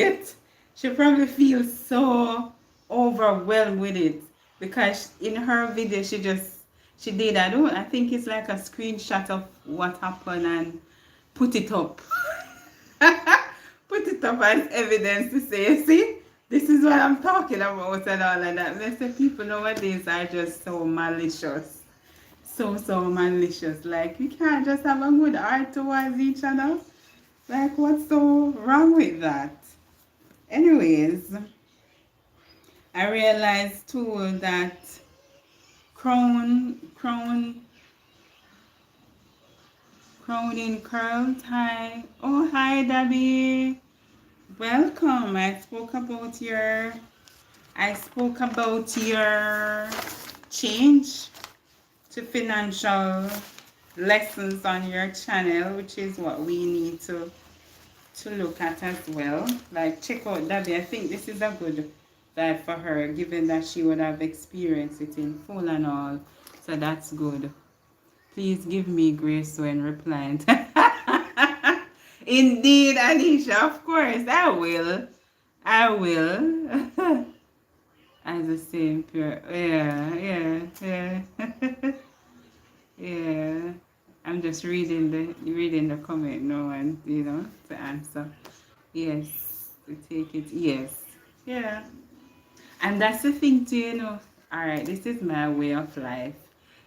feels so overwhelmed with it because in her video she did, I think it's like a screenshot of what happened and put it up. Put it up as evidence to say, see, this is what I'm talking about and all of that. They say people nowadays are just so malicious. So malicious. Like, you can't just have a good heart towards each other. Like, what's so wrong with that? Anyways, I realized too that crown Crowning Curls, hi. Oh, hi, Debbie. Welcome. I spoke about your change to financial lessons on your channel, which is what we need to look at as well. Like, check out Debbie. I think this is a good dive for her, given that she would have experienced it in full and all. So that's good. Please give me grace when replying. Indeed, Anisha, of course, I will. I will. As the same pure. Yeah, yeah. Yeah. I'm just reading the comment now and to answer. Yes. To take it. Yes. Yeah. And that's the thing too, Alright, this is my way of life.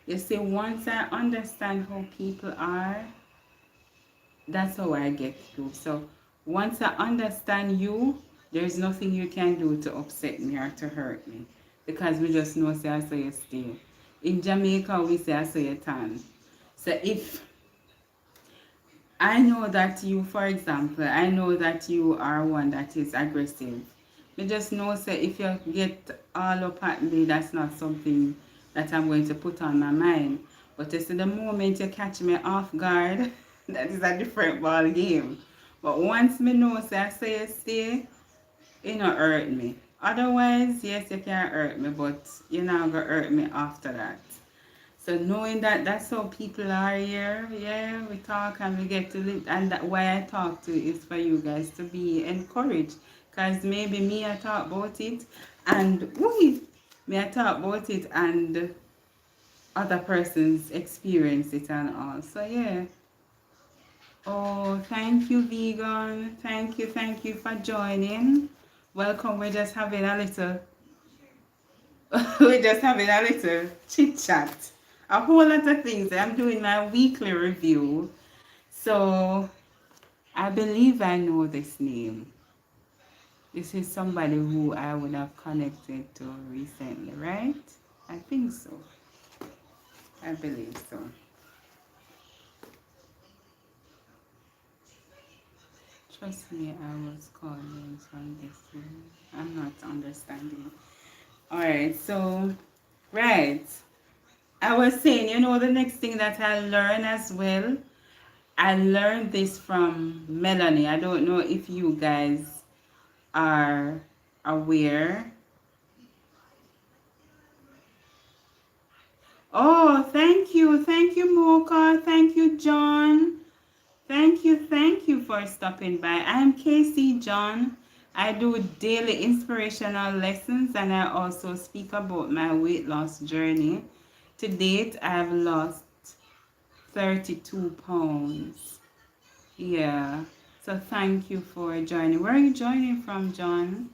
You see, once I understand how people are, that's how I get through. So once I understand you, there's nothing you can do to upset me or to hurt me. Because we just know say I saw you stay. In Jamaica we say I saw you tan. So if I know that you, for example, I know that you are one that is aggressive. Me just know say if you get all up at me, that's not something that I'm going to put on my mind. But you see, the moment you catch me off guard, that is a different ball game. But once me know say I say you stay, it not hurt me. Otherwise, yes, you can hurt me, but you're not gonna hurt me after that. So knowing that that's how people are here, yeah, we talk and we get to live, and that why I talk to is for you guys to be encouraged, cause maybe me I talk about it, and me I talk about it, and other persons experience it and all. So yeah. Oh, thank you, vegan. Thank you for joining. Welcome. We're just having a little we're just having a little chit chat. A whole lot of things. I'm doing my weekly review. So I believe I know this name. This is somebody who I would have connected to recently, right? I think so. I believe so. Trust me, I was calling from this one. I'm not understanding. Alright, so right. I was saying, the next thing that I learned as well, I learned this from Melanie. I don't know if you guys are aware. Oh, thank you. Thank you, Mocha. Thank you, John. Thank you for stopping by. I'm Casey John. I do daily inspirational lessons and I also speak about my weight loss journey. To date, I've lost 32 pounds. Yeah. So thank you for joining. Where are you joining from, John?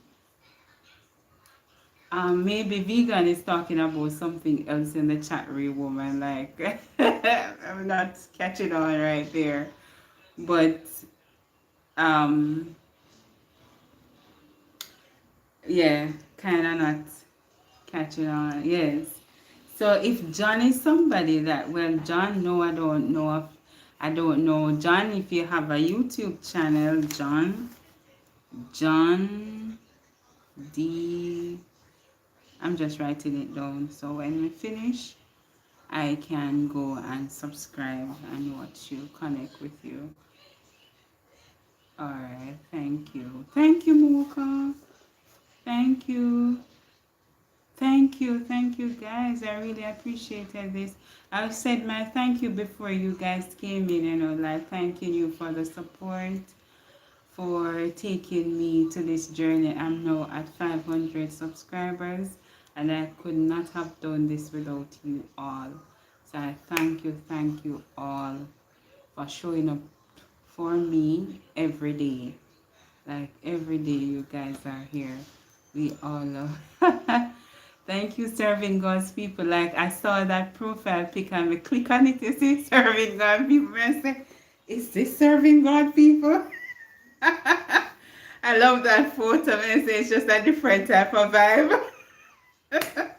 Maybe vegan is talking about something else in the chat room, woman. Like, I'm not catching on right there. But, yeah, kind of not catching on. Yes. So if John is somebody that, well, John, no, I don't know if, I don't know. John, if you have a YouTube channel, John D. I'm just writing it down. So when we finish, I can go and subscribe and watch you, connect with you. Alright, thank you. Thank you, Mocha. Thank you. Thank you guys. I really appreciated this. I've said my thank you before you guys came in, like thanking you for the support, for taking me to this journey. I'm now at 500 subscribers and I could not have done this without you all. So I thank you all for showing up for me every day. Like every day you guys are here. We all love. Thank you, serving God's people. Like I saw that profile pic and we click on it, you see serving God people. And I say, is this serving God people? I love that photo. And say it's just a different type of vibe. I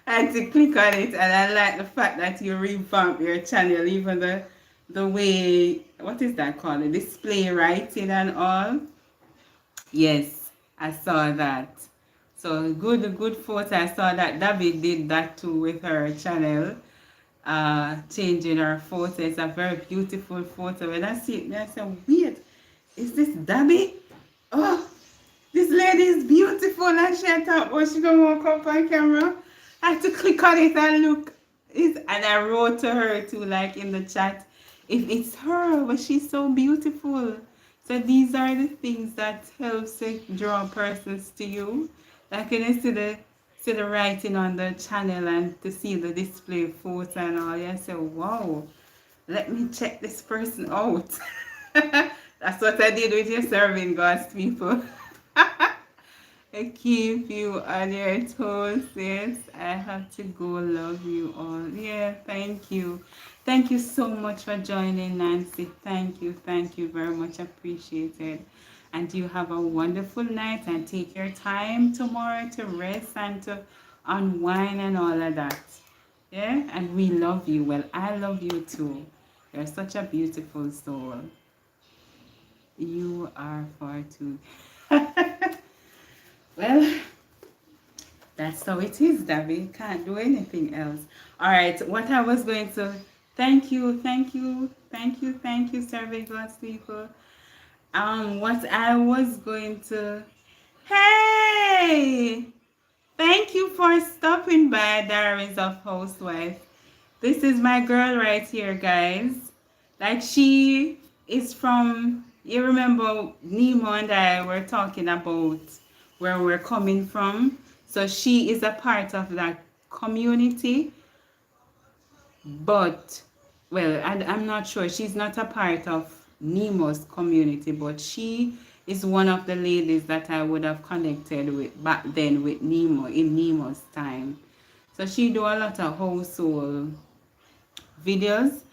had to click on it and I like the fact that you revamp your channel, even the way, what is that called? The display writing and all. Yes, I saw that. So good photo. I saw that David did that too with her channel, changing her photo. It's a very beautiful photo. When I see it, I say, wait, is this Debbie? Oh, this lady is beautiful. And she thought, oh, she gonna walk up on camera. I had to click on it and look. And I wrote to her too, like in the chat, if it's her, but she's so beautiful. So these are the things that helps to draw persons to you. Like when you see the writing on the channel and to see the display photo and all, you say, wow, let me check this person out. That's what I did with your serving God's people. I keep you on your toes, sis. I have to go. Love you all. Yeah, thank you. Thank you so much for joining, Nancy. Thank you very much appreciated. And you have a wonderful night and take your time tomorrow to rest and to unwind and all of that. Yeah, and we love you. Well, I love you too. You're such a beautiful soul. You are far too. Well, that's how it is, David. Can't do anything else. All right, what I was going to thank you, serving God's people. What I was going to, hey, thank you for stopping by, Diaries of Housewife. This is my girl right here, guys. Like she is from, you remember Nemo and I were talking about where we're coming from. So she is a part of that community, but, well, I'm not sure. She's not a part of Nemo's community, but she is one of the ladies that I would have connected with back then with Nemo, in Nemo's time. So she do a lot of household videos,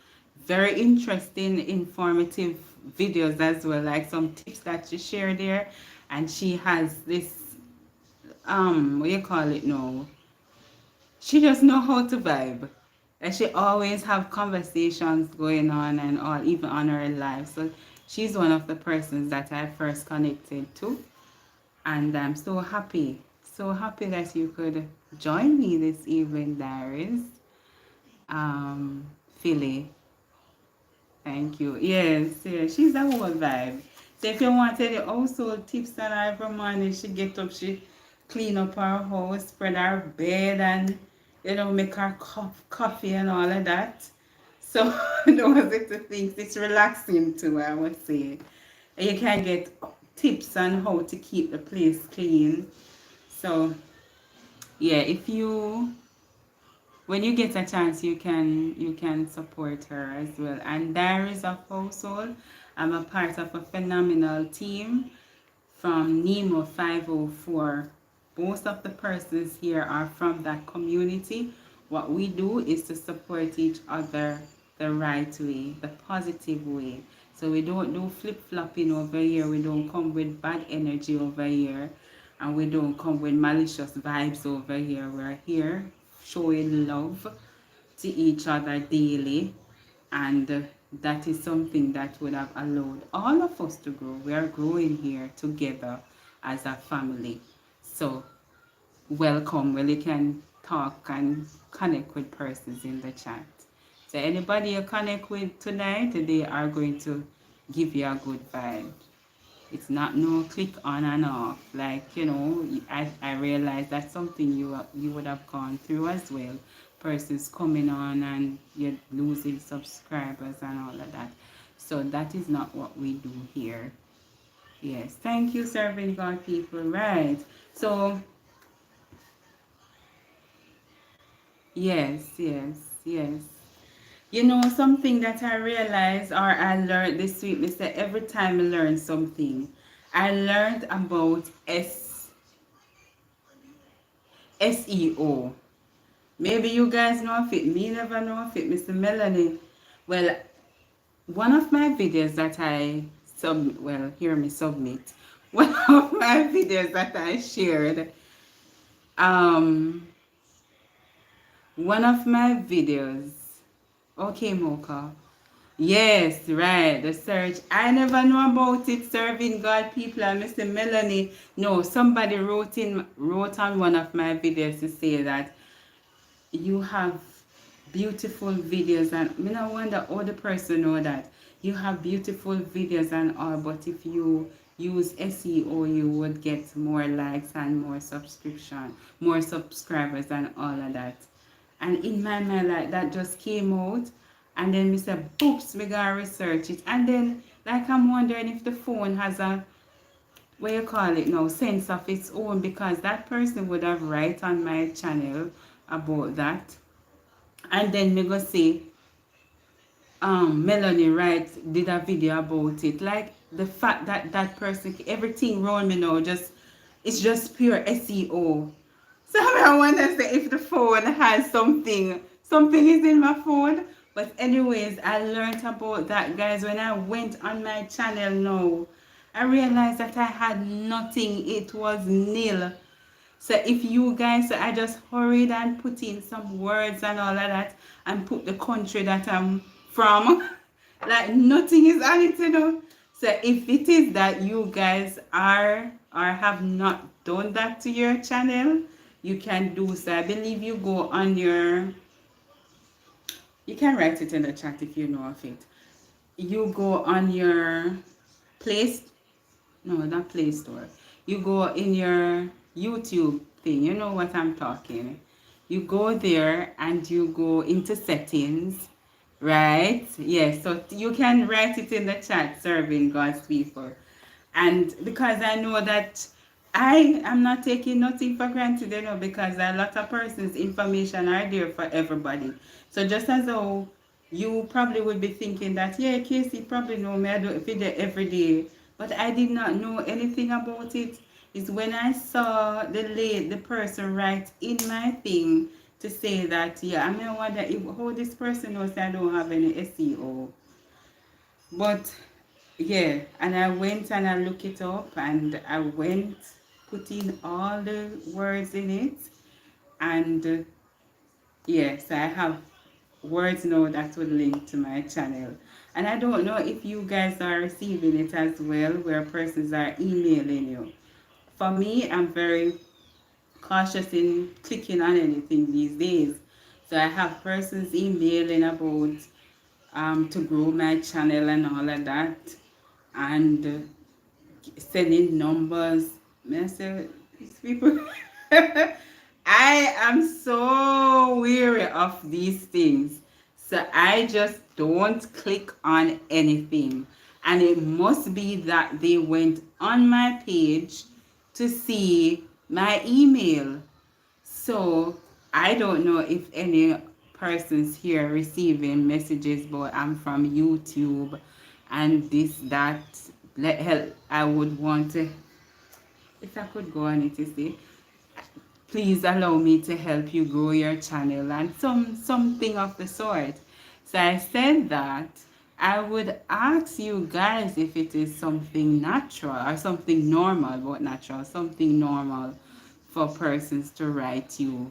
very interesting, informative videos as well, like some tips that she shared there. And she has this, what you call it now, she just know how to vibe, and she always have conversations going on and all, even on her live. So she's one of the persons that I first connected to, and I'm so happy that you could join me this evening, Darius. Philly, thank you. Yes, she's a whole vibe. So if you want any household tips and every morning she get up, she clean up her house, spread her bed, and make her coffee and all of that. So those are the things. It's relaxing too, I would say. And you can get tips on how to keep the place clean. So yeah, if you, when you get a chance, you can support her as well. And Diaries of Household, I'm a part of a phenomenal team from Nemo 504. Most of the persons here are from that community. What we do is to support each other the right way, the positive way. So we don't do flip-flopping over here. We don't come with bad energy over here. And we don't come with malicious vibes over here. We're here showing love to each other daily, and that is something that would have allowed all of us to grow. We are growing here together as a family. So welcome. Well, you can talk and connect with persons in the chat. So anybody you connect with tonight, they are going to give you a good vibe. It's not no click on and off. Like, I realize that's something you would have gone through as well. Persons coming on and you're losing subscribers and all of that. So that is not what we do here. Yes, thank you, serving God people. Right. So yes. Something that I realized or I learned this week is that every time I learn something, I learned about SEO. Maybe you guys know of it. Me never know of it, Mr. Melanie. Well, one of my videos that I submit. One of my videos that I shared, one of my videos, okay, Mocha. Yes, right. The search. I never know about it. Serving God people and Mr. Melanie. No, somebody wrote on one of my videos to say that you have beautiful videos, and me no wonder how the person know that you have beautiful videos and all, but if you use SEO you would get more likes and more subscription, more subscribers and all of that. And in my mind, like, that just came out, and then me say boops, me gonna research it, and then like I'm wondering if the phone has a, what you call it now, sense of its own, because that person would have write on my channel about that, and then me go say Melanie Wright did a video about it. Like the fact that that person, everything around me now, just, it's just pure SEO. So I wonder say if the phone has something, something is in my phone. But anyways, I learned about that, guys, when I went on my channel now. I realized that I had nothing. It was nil. So if you guys, so I just hurried and put in some words and all of that and put the country that I'm from. Like nothing is on it, you know. So if it is that you guys are or have not done that to your channel, you can do so. I believe you go on your, you can write it in the chat if you know of it. You go on your place, no, not Play Store. You go in your YouTube thing. You know what I'm talking. You go there and you go into settings, right? Yes, so you can write it in the chat, serving God's people. And because I know that I am not taking nothing for granted, you know, because a lot of persons' information are there for everybody. So just as though you probably would be thinking that, yeah, Casey probably know me, I do it video every day. But I did not know anything about it. It's when I saw the person write in my thing to say that, yeah, I mean, I wonder if, how this person knows I don't have any SEO. But yeah, and I went and I looked it up, and I went put in all the words in it, and yes, I have words now that would link to my channel. And I don't know if you guys are receiving it as well, where persons are emailing you. For me, I'm very cautious in clicking on anything these days. So I have persons emailing about to grow my channel and all of that, and sending numbers. I say, these people. I am so weary of these things. So I just don't click on anything. And it must be that they went on my page to see my email. So I don't know if any persons here receiving messages, but I'm from YouTube and this, that. Let help. I would want to, if I could go on it, you see, please allow me to help you grow your channel and something of the sort. So I said that I would ask you guys if it is something natural or something normal, but natural, something normal for persons to write you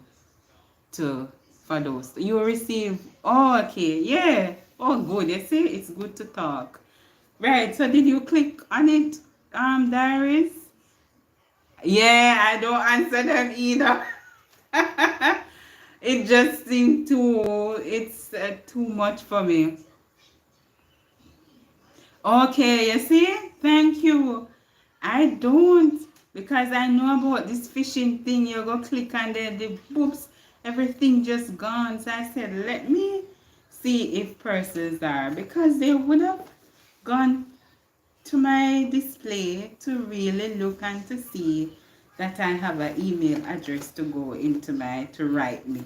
to, for those. You receive, oh, okay, yeah. Oh, good. You see, it's good to talk. Right, so did you click on it, Darius? Yeah, I don't answer them either. It just seemed too, it's too much for me. Okay, you see? Thank you. I don't, because I know about this fishing thing. You go click on the boops, everything just gone. So I said, let me see if persons are, because they would have gone to my display to really look and to see that I have an email address to go into my, to write me.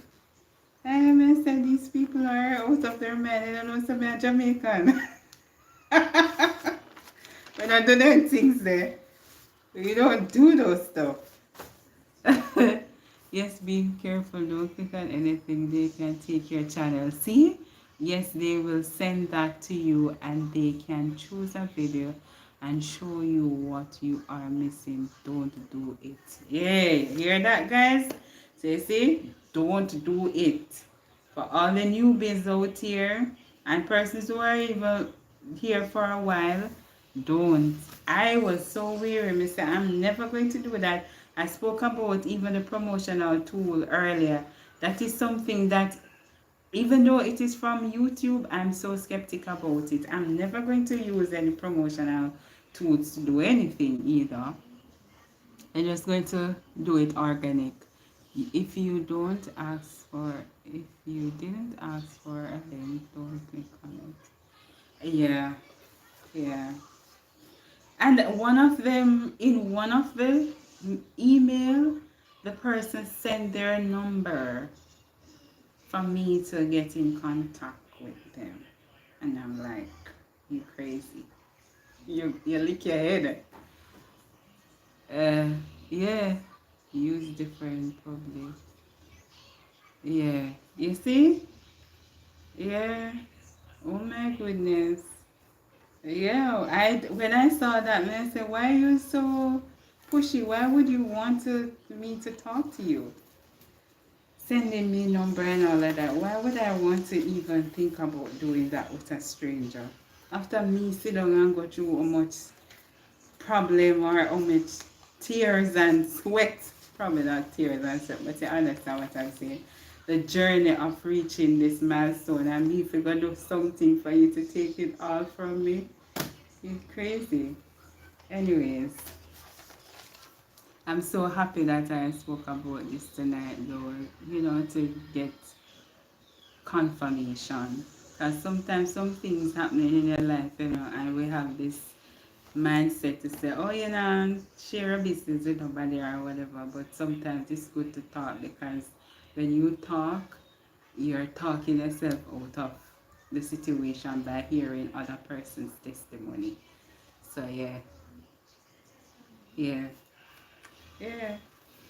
I said these people are out of their mind. I don't know some are Jamaican. When I do them things there, we don't do those stuff. Yes, be careful. Don't click on anything. They can take your channel. See? Yes, they will send that to you and they can choose a video and show you what you are missing. Don't do it. Yeah, hear that, guys? So you see, don't do it. For all the newbies out here And persons who are even here for a while, don't. I was so weary, Mister. I'm never going to do that. I spoke about even the promotional tool earlier. That is something that, even though it is from YouTube, I'm so skeptical about it. I'm never going to use any promotional tools to do anything either. I'm just going to do it organic. If you don't ask for, if you didn't ask for a link, don't click on it. Yeah, yeah. And one of them, in one of the email, the person sent their number for me to get in contact with them. And I'm like, you crazy. You lick your head. Uh, yeah, use different public. Yeah, you see? Yeah. Oh my goodness. Yeah, when I saw that, man, I said, why are you so pushy? Why would you want me to talk to you? Sending me number and all of that. Why would I want to even think about doing that with a stranger? After me sit down and go through how much problem or how much tears and sweat, probably not tears and sweat, but you understand what I'm saying. The journey of reaching this milestone, and me if you gonna do something for you to take it all from me, it's crazy. Anyways, I'm so happy that I spoke about this tonight, though, to get confirmation. Because sometimes some things happening in your life, and we have this mindset to say, oh, share a business with nobody or whatever. But sometimes it's good to talk, because when you talk, you're talking yourself out of the situation by hearing other person's testimony. So yeah, yeah, yeah.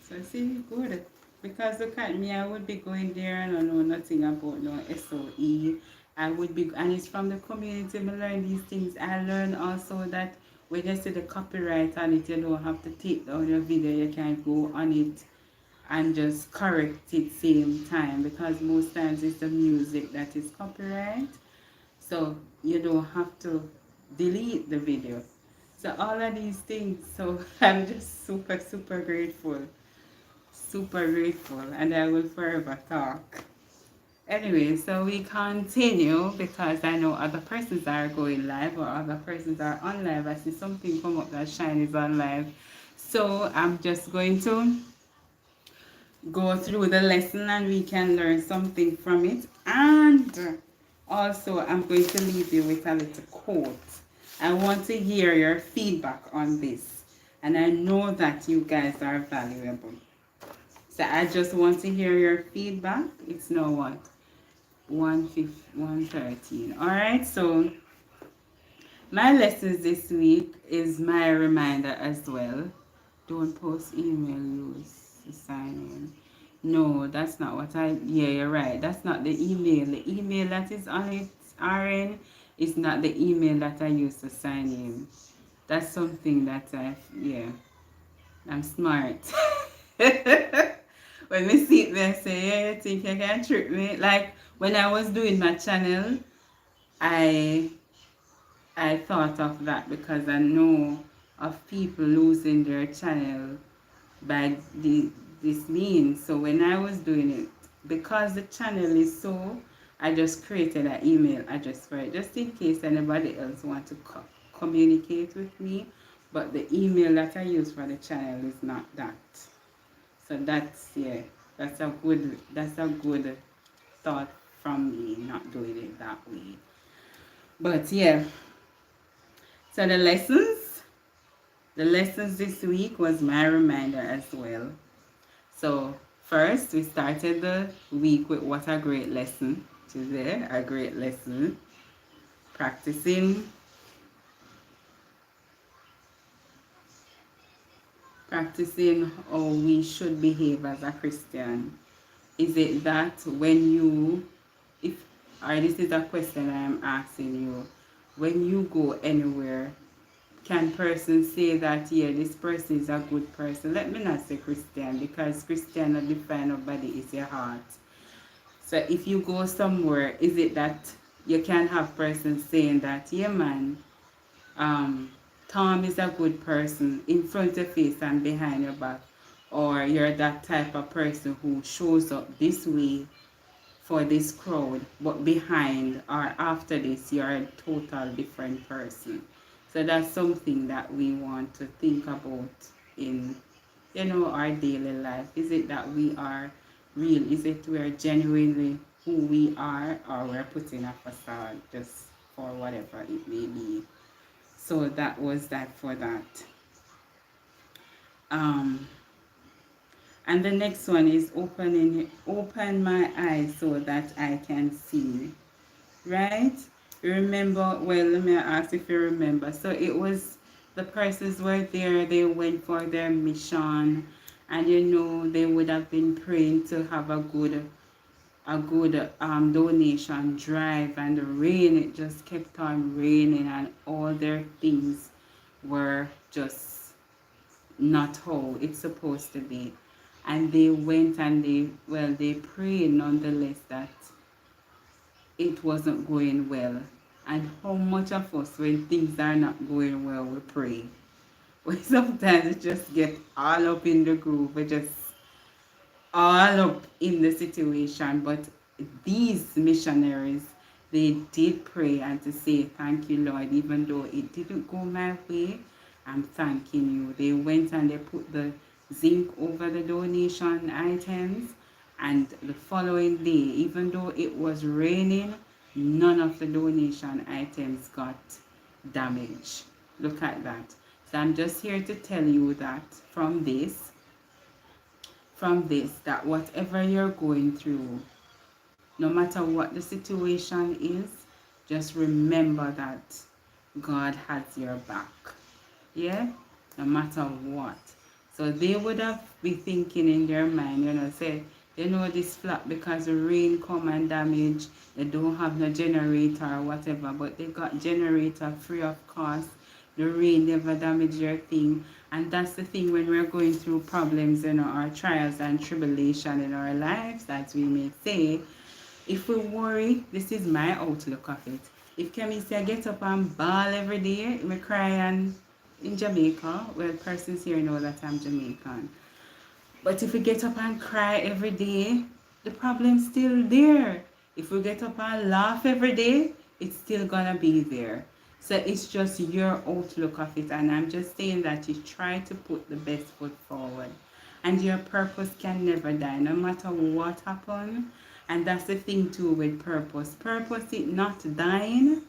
So see, good. Because look at me, I would be going there and I know nothing about no SOE. I would be, and it's from the community. I learn these things. I learn also that when you see the copyright on it, you don't have to take down your video. You can go on it and just correct it same time, because most times it's the music that is copyright. So you don't have to delete the video. So all of these things. So I'm just super, super grateful. Super grateful, and I will forever talk. Anyway, so we continue, because I know other persons are going live or other persons are on live. I see something come up that Shine is on live. So I'm just going to go through the lesson and we can learn something from it. And also I'm going to leave you with a little quote. I want to hear your feedback on this. And I know that you guys are valuable. So I just want to hear your feedback. It's now what? 1:13. Alright, so my lessons this week is my reminder as well. Don't post email use to sign in. No, that's not what yeah, you're right. That's not the email. The email that is on it, RN, is not the email that I use to sign in. That's something that I'm smart. When we sit there and say, yeah, you think you can trick me? Like when I was doing my channel, I thought of that because I know of people losing their channel by this means. So when I was doing it, because the channel is so, I just created an email address for it, just in case anybody else want to communicate with me. But the email that I use for the channel is not that. So that's that's a good thought from me, not doing it that way. But yeah, so the lessons this week was my reminder as well. So first we started the week with what a great lesson. Today, a great lesson. Practicing how we should behave as a Christian. Is it that when you, or this is a question I am asking you, when you go anywhere, can person say that, yeah, this person is a good person? Let me not say Christian, because Christian not define of body is your heart. So if you go somewhere, is it that You can have persons saying that, yeah man, um, Tom is a good person in front of your face and behind your back, or you're that type of person who shows up this way for this crowd, but behind or after this, you're a total different person. So that's something that we want to think about in, our daily life. Is it that we are real? Is it we're genuinely who we are, or we're putting a facade just for whatever it may be? So that was that for that. Um, and the next one is open my eyes so that I can see. Right? Remember, well, let me ask if you remember. So it was the persons were there, they went for their mission, and they would have been praying to have a good donation drive, and the rain, it just kept on raining, and all their things were just not how it's supposed to be. And they went and they prayed nonetheless that it wasn't going well. And how much of us, when things are not going well, we pray? We sometimes just get all up in the groove, we just all up in the situation. But these missionaries, they did pray and to say, thank you, Lord, even though it didn't go my way, I'm thanking you. They went and they put the zinc over the donation items, and the following day, even though it was raining, none of the donation items got damaged. Look at that. So I'm just here to tell you that from this that whatever you're going through, no matter what the situation is, just remember that God has your back. Yeah? No matter what. So they would have been thinking in their mind, say, this flat because the rain come and damage, they don't have no generator or whatever, but they got generator free of cost. The rain never damage your thing. And that's the thing when we're going through problems, our trials and tribulation in our lives, as we may say. If we worry, this is my outlook of it. If Kemi say I get up and bawl every day, I cry and in Jamaica, well, persons here know that I'm Jamaican. But if we get up and cry every day, the problem's still there. If we get up and laugh every day, it's still gonna be there. So it's just your outlook of it, and I'm just saying that you try to put the best foot forward. And your purpose can never die, no matter what happens. And that's the thing too with purpose. Purpose is not dying.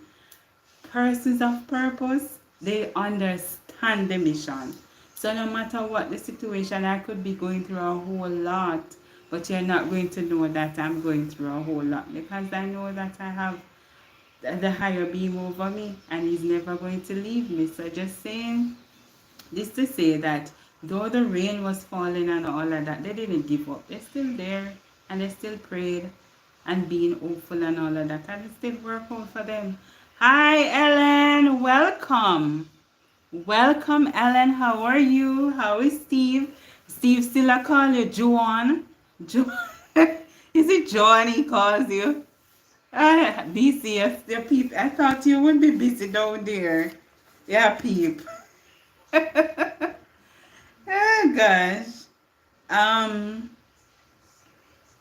Persons of purpose, they understand the mission. So no matter what the situation, I could be going through a whole lot, but you're not going to know that I'm going through a whole lot, because I know that I have the higher being over me, and he's never going to leave me. So just saying this to say that though the rain was falling and all of that, they didn't give up. They're still there, and they still prayed and being hopeful and all of that, and it still worked out for them. Hi, Ellen. Welcome. Welcome, Ellen. How are you? How is Steve? Steve still I call you Joan. Jo- is it Joan he calls you? Busy, yes, the peep. I thought you would be busy down there. Yeah, peep. Oh, gosh. Um,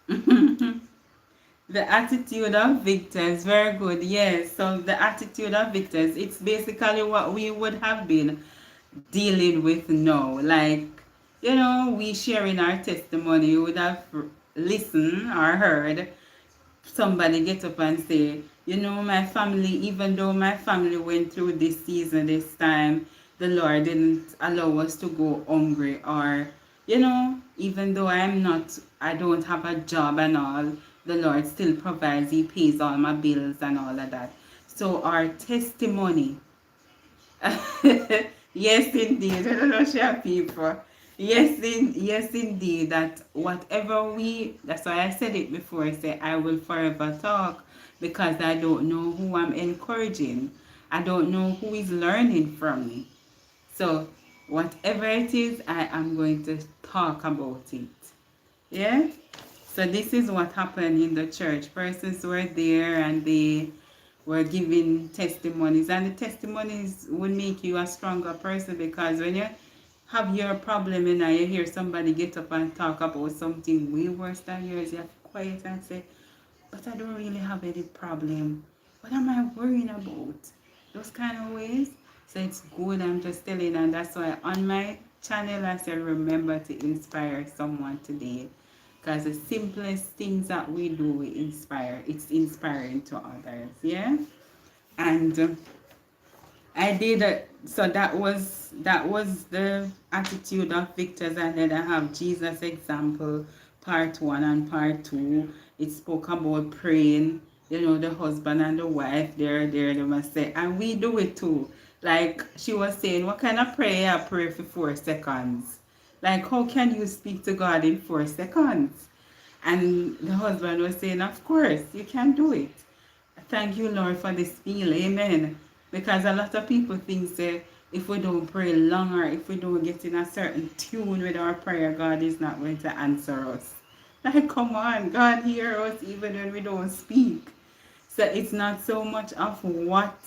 the attitude of victors, very good. Yes, so the attitude of victors, it's basically what we would have been dealing with now. Like, we sharing our testimony, you would have listened or heard somebody get up and say, my family, even though my family went through this season, this time, the Lord didn't allow us to go hungry, or, even though I don't have a job and all, the Lord still provides, He pays all my bills and all of that. So our testimony, yes, indeed. I don't know, share people. Yes, indeed. That whatever that's why I said it before. I say I will forever talk, because I don't know who I'm encouraging. I don't know who is learning from me. So whatever it is, I am going to talk about it. Yeah. So this is what happened in the church. Persons were there, and they we're giving testimonies, and the testimonies will make you a stronger person, because when you have your problem and you hear somebody get up and talk about something way worse than yours, you have to quiet and say, but I don't really have any problem. What am I worrying about? Those kind of ways. So it's good, I'm just telling, and that's why on my channel I said remember to inspire someone today. Because the simplest things that we do, we inspire. It's inspiring to others. Yeah? And I did so that was the attitude of victors, and then I have Jesus example part 1 and part 2. It spoke about praying, the husband and the wife, they must say, and we do it too. Like she was saying, what kind of prayer? I pray for 4 seconds. Like, how can you speak to God in 4 seconds? And the husband was saying, of course you can do it. Thank you, Lord, for this meal. Amen. Because a lot of people think that if we don't pray longer, if we don't get in a certain tune with our prayer, God is not going to answer us. Like, come on, God hears us even when we don't speak. So it's not so much of what,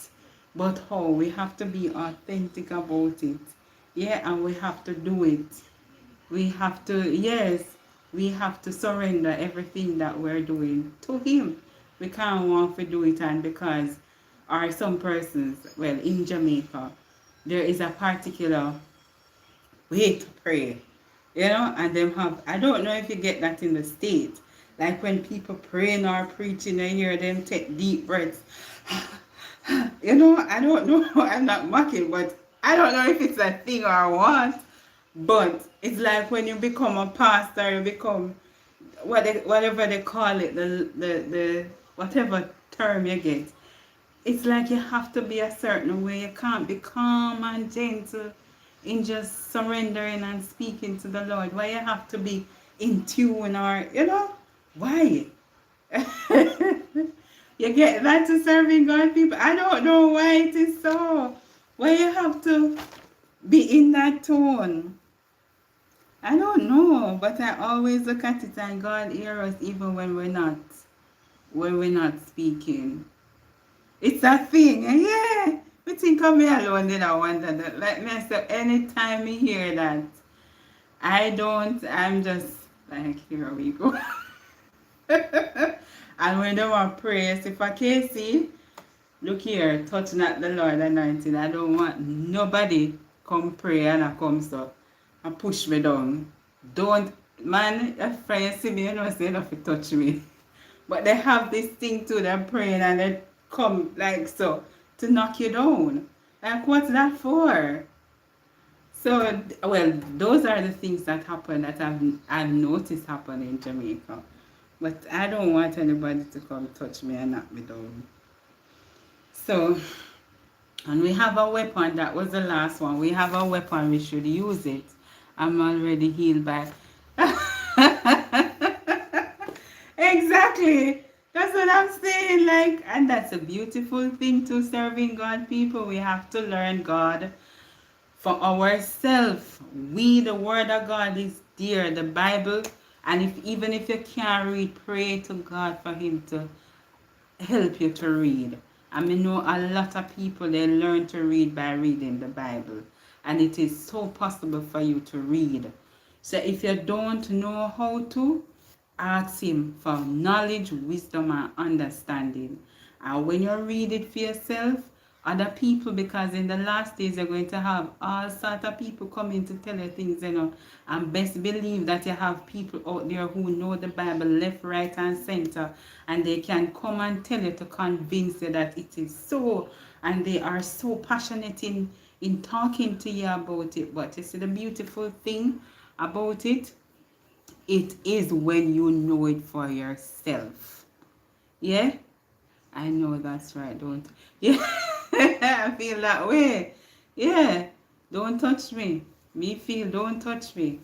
but how. We have to be authentic about it. Yeah, and we have to do it. We have to, yes, we have to surrender everything that we're doing to Him. We can't want to do it, and because, or some persons, well, in Jamaica, there is a particular way to pray, and them have, I don't know if you get that in the States, like when people praying or preaching, I hear them take deep breaths. I don't know, I'm not mocking, but I don't know if it's a thing or what. But it's like when you become a pastor, you become whatever they call it, the whatever term you get. It's like you have to be a certain way. You can't be calm and gentle in just surrendering and speaking to the Lord. Why you have to be in tune, or why? You get that to serving God, people. I don't know why it is so. Why you have to be in that tone? I don't know, but I always look at it and God hears us even when we're not speaking. It's a thing, yeah. We think of me alone, then I wonder that. Like me, so anytime you hear that, I'm just like, here we go. And when they want praise, if I can't see, look here, touch not the Lord anointed. I don't want nobody come pray and I come so and push me down. Don't, man, if friends see me, say enough to touch me. But they have this thing too, they're praying and they come like so to knock you down. Like, what's that for? So, well, those are the things that happen that I've noticed happen in Jamaica. But I don't want anybody to come touch me and knock me down. So, and we have a weapon. That was the last one. We have a weapon. We should use it. I'm already healed by. Exactly. That's what I'm saying. Like, and that's a beautiful thing to serving God, people. We have to learn God for ourselves. The Word of God is there, the Bible. And even if you can't read, pray to God for Him to help you to read. I mean, know a lot of people, they learn to read by reading the Bible. And it is so possible for you to read. So if you don't know how to, ask Him for knowledge, wisdom, and understanding. And when you read it for yourself, other people, because in the last days you're going to have all sorts of people coming to tell you things, and best believe that you have people out there who know the Bible left, right, and center, and they can come and tell you to convince you that it is so, and they are so passionate in talking to you about it. But you see, the beautiful thing about it is when you know it for yourself. Yeah? I know that's right, don't. Yeah, I feel that way. Yeah, don't touch me. Me feel, don't touch me.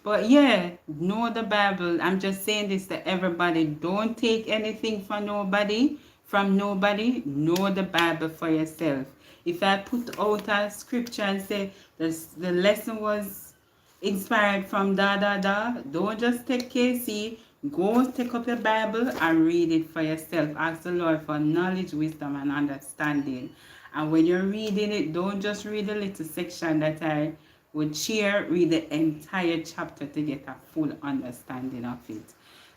But yeah, know the Bible. I'm just saying this to everybody. Don't take anything from nobody. Know the Bible for yourself. If I put out a scripture and say the lesson was inspired from da da da, don't just take KC. Go take up your Bible and read it for yourself. Ask the Lord for knowledge, wisdom, and understanding. And when you're reading it, don't just read a little section that I would share. Read the entire chapter to get a full understanding of it.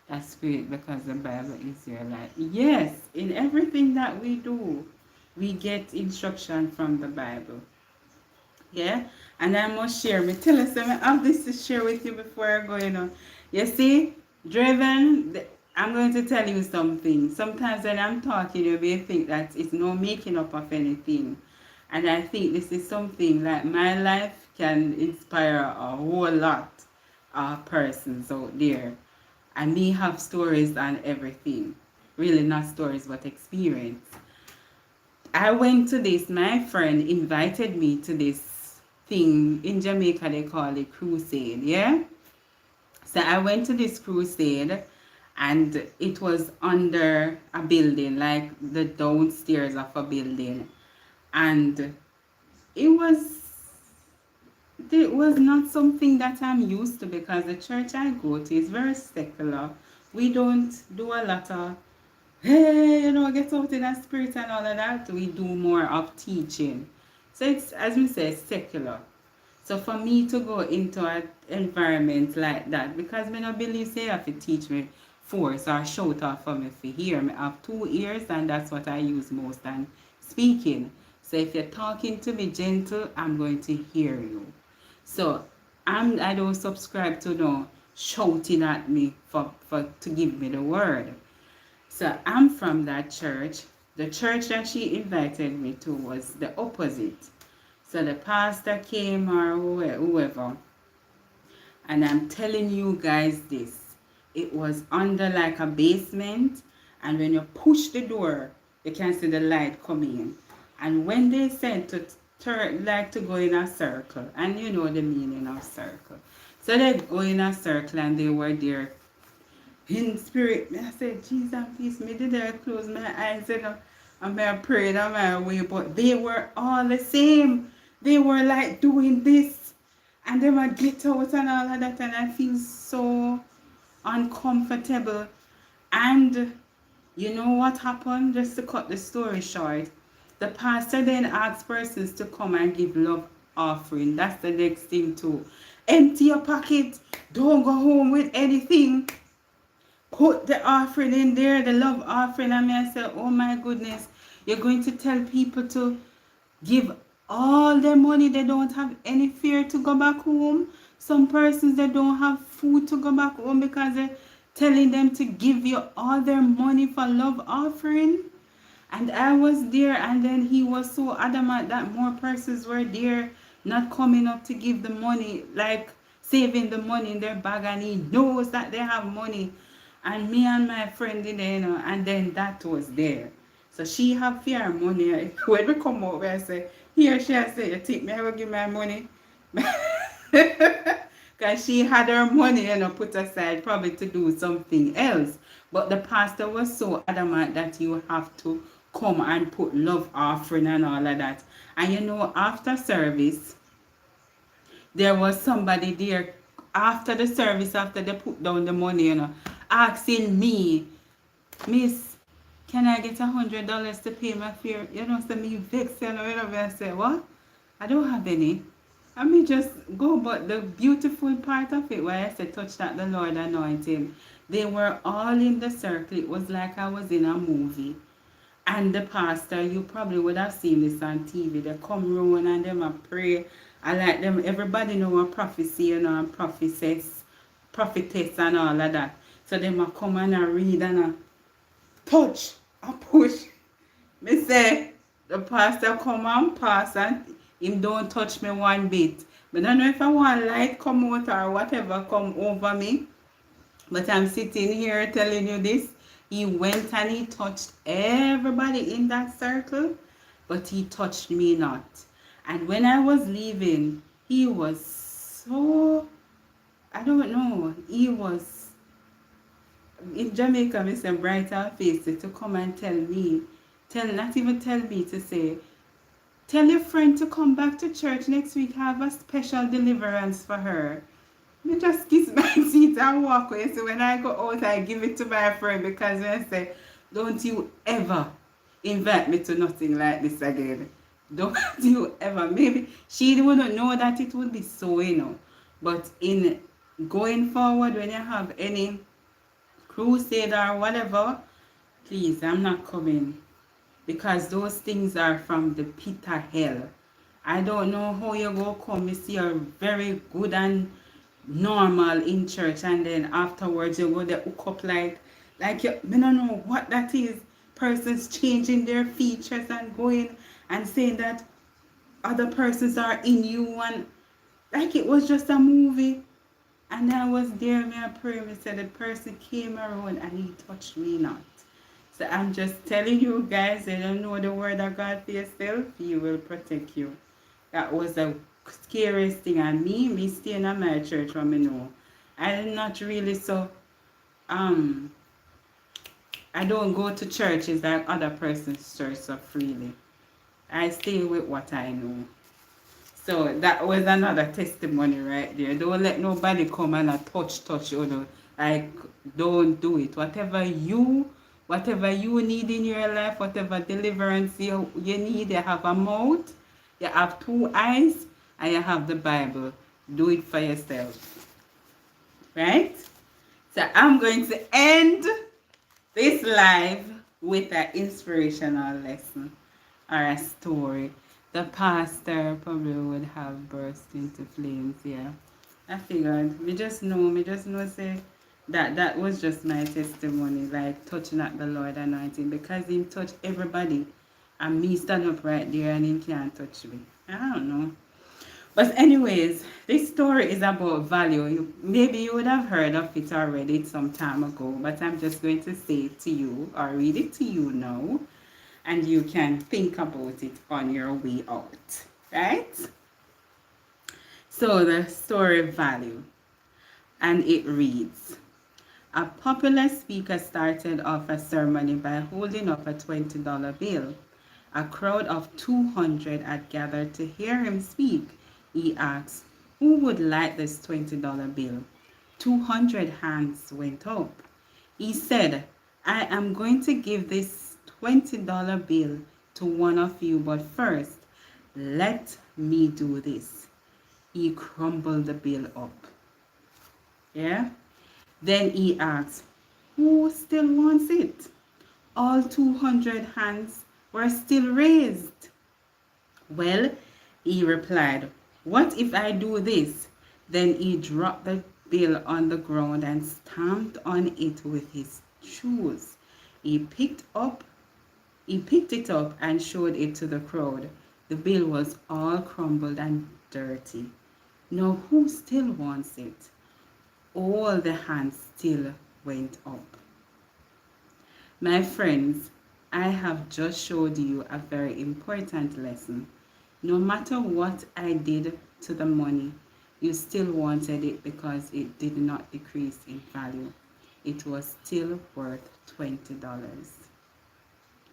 That's great because the Bible is your life. Yes, in everything that we do, we get instruction from the Bible. Yeah, and I must share. Me tell us, I have this to share with you before I go. You see, driven. I'm going to tell you something. Sometimes when I'm talking, you may think that it's no making up of anything, and I think this is something like my life can inspire a whole lot of persons out there, and me have stories and everything. Really, not stories, but experience. I went to this, my friend invited me to this thing in Jamaica, they call it crusade, yeah? So I went to this crusade and it was under a building, like the downstairs of a building. And it was it was not something that I'm used to because the church I go to is very secular. We don't do a lot of hey, get out in the spirit and all of that. We do more of teaching. So it's, as we say, secular. So for me to go into an environment like that, because I don't believe say you have to teach me force or shout off for me to hear. I have 2 ears and that's what I use most than speaking. So if you're talking to me gentle, I'm going to hear you. So I don't subscribe to no shouting at me for to give me the word. So I'm from that church. The church that she invited me to was the opposite. So the pastor came or whoever. And I'm telling you guys this. It was under like a basement. And when you push the door, you can see the light coming in. And when they said to turn, like to go in a circle, and you know the meaning of circle. So they go in a circle and they were there in spirit. I said, Jesus, please, me did I close my eyes and I prayed on my way, but they were all the same. They were like doing this and they would get out and all of that, and I feel so uncomfortable. And you know what happened? Just to cut the story short, the pastor then asked persons to come and give love offering. That's the next thing too. Empty your pocket. Don't go home with anything. Put the offering in there, the love offering. And I said, oh my goodness, you're going to tell people to give all their money. They don't have any fear to go back home. Some persons, they don't have food to go back home because they're telling them to give you all their money for love offering. And I was there, and then he was so adamant that more persons were there not coming up to give the money, like saving the money in their bag, and he knows that they have money. And me and my friend in there, and then that was there. So she have fear money. When we come over, I say, here she I say, you think me I will give my money? Because she had her money, put aside probably to do something else. But the pastor was so adamant that you have to come and put love offering and all of that. And after service, there was somebody there after the service, after they put down the money, asking me, Miss, can I get $100 to pay my fare? So me vex, I say, what? I don't have any. I mean, just go, but the beautiful part of it, where I said, touch that the Lord anointed, they were all in the circle. It was like I was in a movie. And the pastor, you probably would have seen this on TV. They come round and them a pray. I like them. Everybody know a prophecy, and prophetess and all of that. So them a come and a read and a touch, a push. Me say, the pastor come and pass and him don't touch me one bit. But I don't know if I want light come out or whatever come over me. But I'm sitting here telling you this. He went and he touched everybody in that circle, but he touched me not. And when I was leaving, he was so, I don't know, he was, in Jamaica, we say brighter face to come and tell me, not even tell me, to say, tell your friend to come back to church next week, have a special deliverance for her. Me just kiss my teeth and walk away. So when I go out, I give it to my friend because I say, don't you ever invite me to nothing like this again. Don't you ever. Maybe she wouldn't know that it would be so, you know. But in going forward, when you have any crusade or whatever, please, I'm not coming because those things are from the pit of hell. I don't know how you go come, you see you're very good and normal in church and then afterwards you go there hook up like you, I don't know what that is. Persons changing their features and going and saying that other persons are in you and like it was just a movie. And I was there, me I pray, me said the person came around and he touched me not. So I'm just telling you guys, you don't know the word of God for yourself, he will protect you. That was the scariest thing. And me staying at my church when me know. I'm not really so, um, I don't go to churches like other person's church so freely. I stay with what I know. So that was another testimony right there. Don't let nobody come and touch you know. Like don't do it. Whatever you need in your life, whatever deliverance you need, you have a mouth, you have two eyes, and you have the Bible. Do it for yourself. Right? So I'm going to end this live with an inspirational lesson or a story. The pastor probably would have burst into flames, yeah. I figured, me just know say that was just my testimony, like touching at the Lord anointing, because he touch everybody and me stand up right there and he can't touch me. I don't know. But anyways, this story is about value. Maybe you would have heard of it already some time ago, but I'm just going to say it to you or read it to you now, and you can think about it on your way out, right? So the story value, and it reads, a popular speaker started off a ceremony by holding up a $20 bill. A crowd of 200 had gathered to hear him speak. He asked, who would like this $20 bill? 200 hands went up. He said, I am going to give this $20 bill to one of you, but first, let me do this. He crumbled the bill up. Yeah? Then he asked, who still wants it? All 200 hands were still raised. Well, he replied, what if I do this? Then he dropped the bill on the ground and stamped on it with his shoes. He picked it up and showed it to the crowd. The bill was all crumbled and dirty. Now who still wants it? All the hands still went up. My friends, I have just showed you a very important lesson. No matter what I did to the money, you still wanted it because it did not decrease in value. It was still worth $20.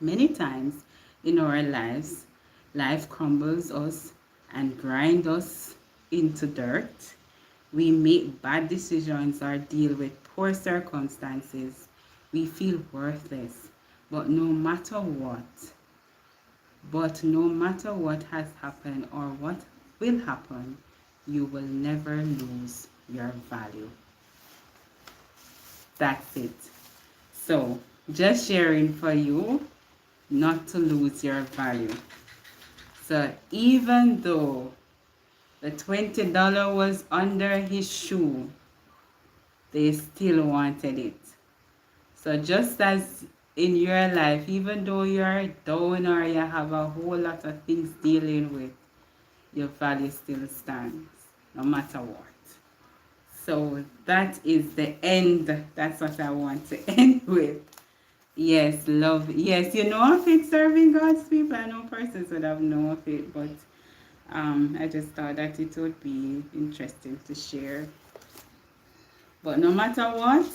Many times in our lives, life crumbles us and grinds us into dirt. We make bad decisions or deal with poor circumstances. We feel worthless. But no matter what has happened or what will happen, you will never lose your value. That's it. So, just sharing for you not to lose your value. So, even though the $20 was under his shoe, they still wanted it. So just as in your life, even though you're down or you have a whole lot of things dealing with, your value still stands, no matter what. So that is the end. That's what I want to end with. Yes, love. Yes, you know of it, serving God's people. I know persons would have known of it, but I just thought that it would be interesting to share. But no matter what,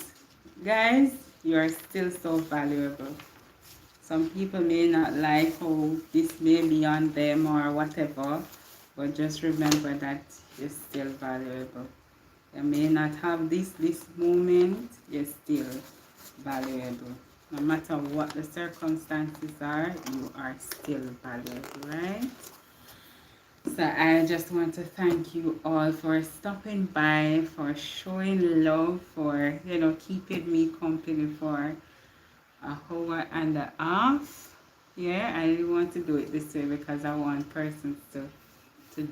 guys, you are still so valuable. Some people may not like how this may be on them or whatever, but just remember that you're still valuable. You may not have this moment, you're still valuable. No matter what the circumstances are, you are still valuable, right? So I just want to thank you all for stopping by, for showing love, for keeping me company for a hour and a half. Yeah, I really want to do it this way because I want persons to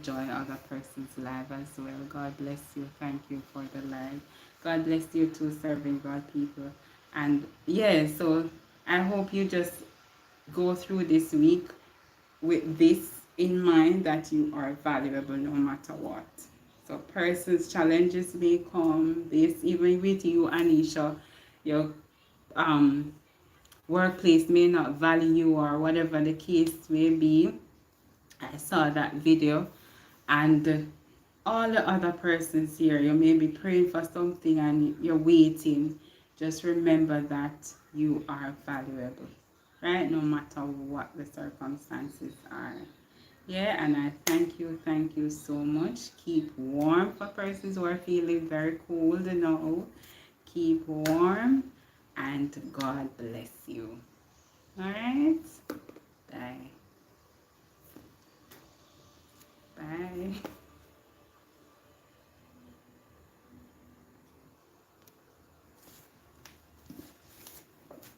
join other person's life as well. God bless you. Thank you for the life. God bless you too, serving God people. And yeah, so I hope you just go through this week with this in mind, that you are valuable no matter what. So persons challenges may come. This even with you, Anisha, your um workplace may not value you or whatever the case may be. I saw that video, and all the other persons here, you may be praying for something and you're waiting. Just remember that you are valuable, right? No matter what the circumstances are. Yeah, and I thank you so much. Keep warm for persons who are feeling very cold now. Keep warm, and God bless you. All right? Bye.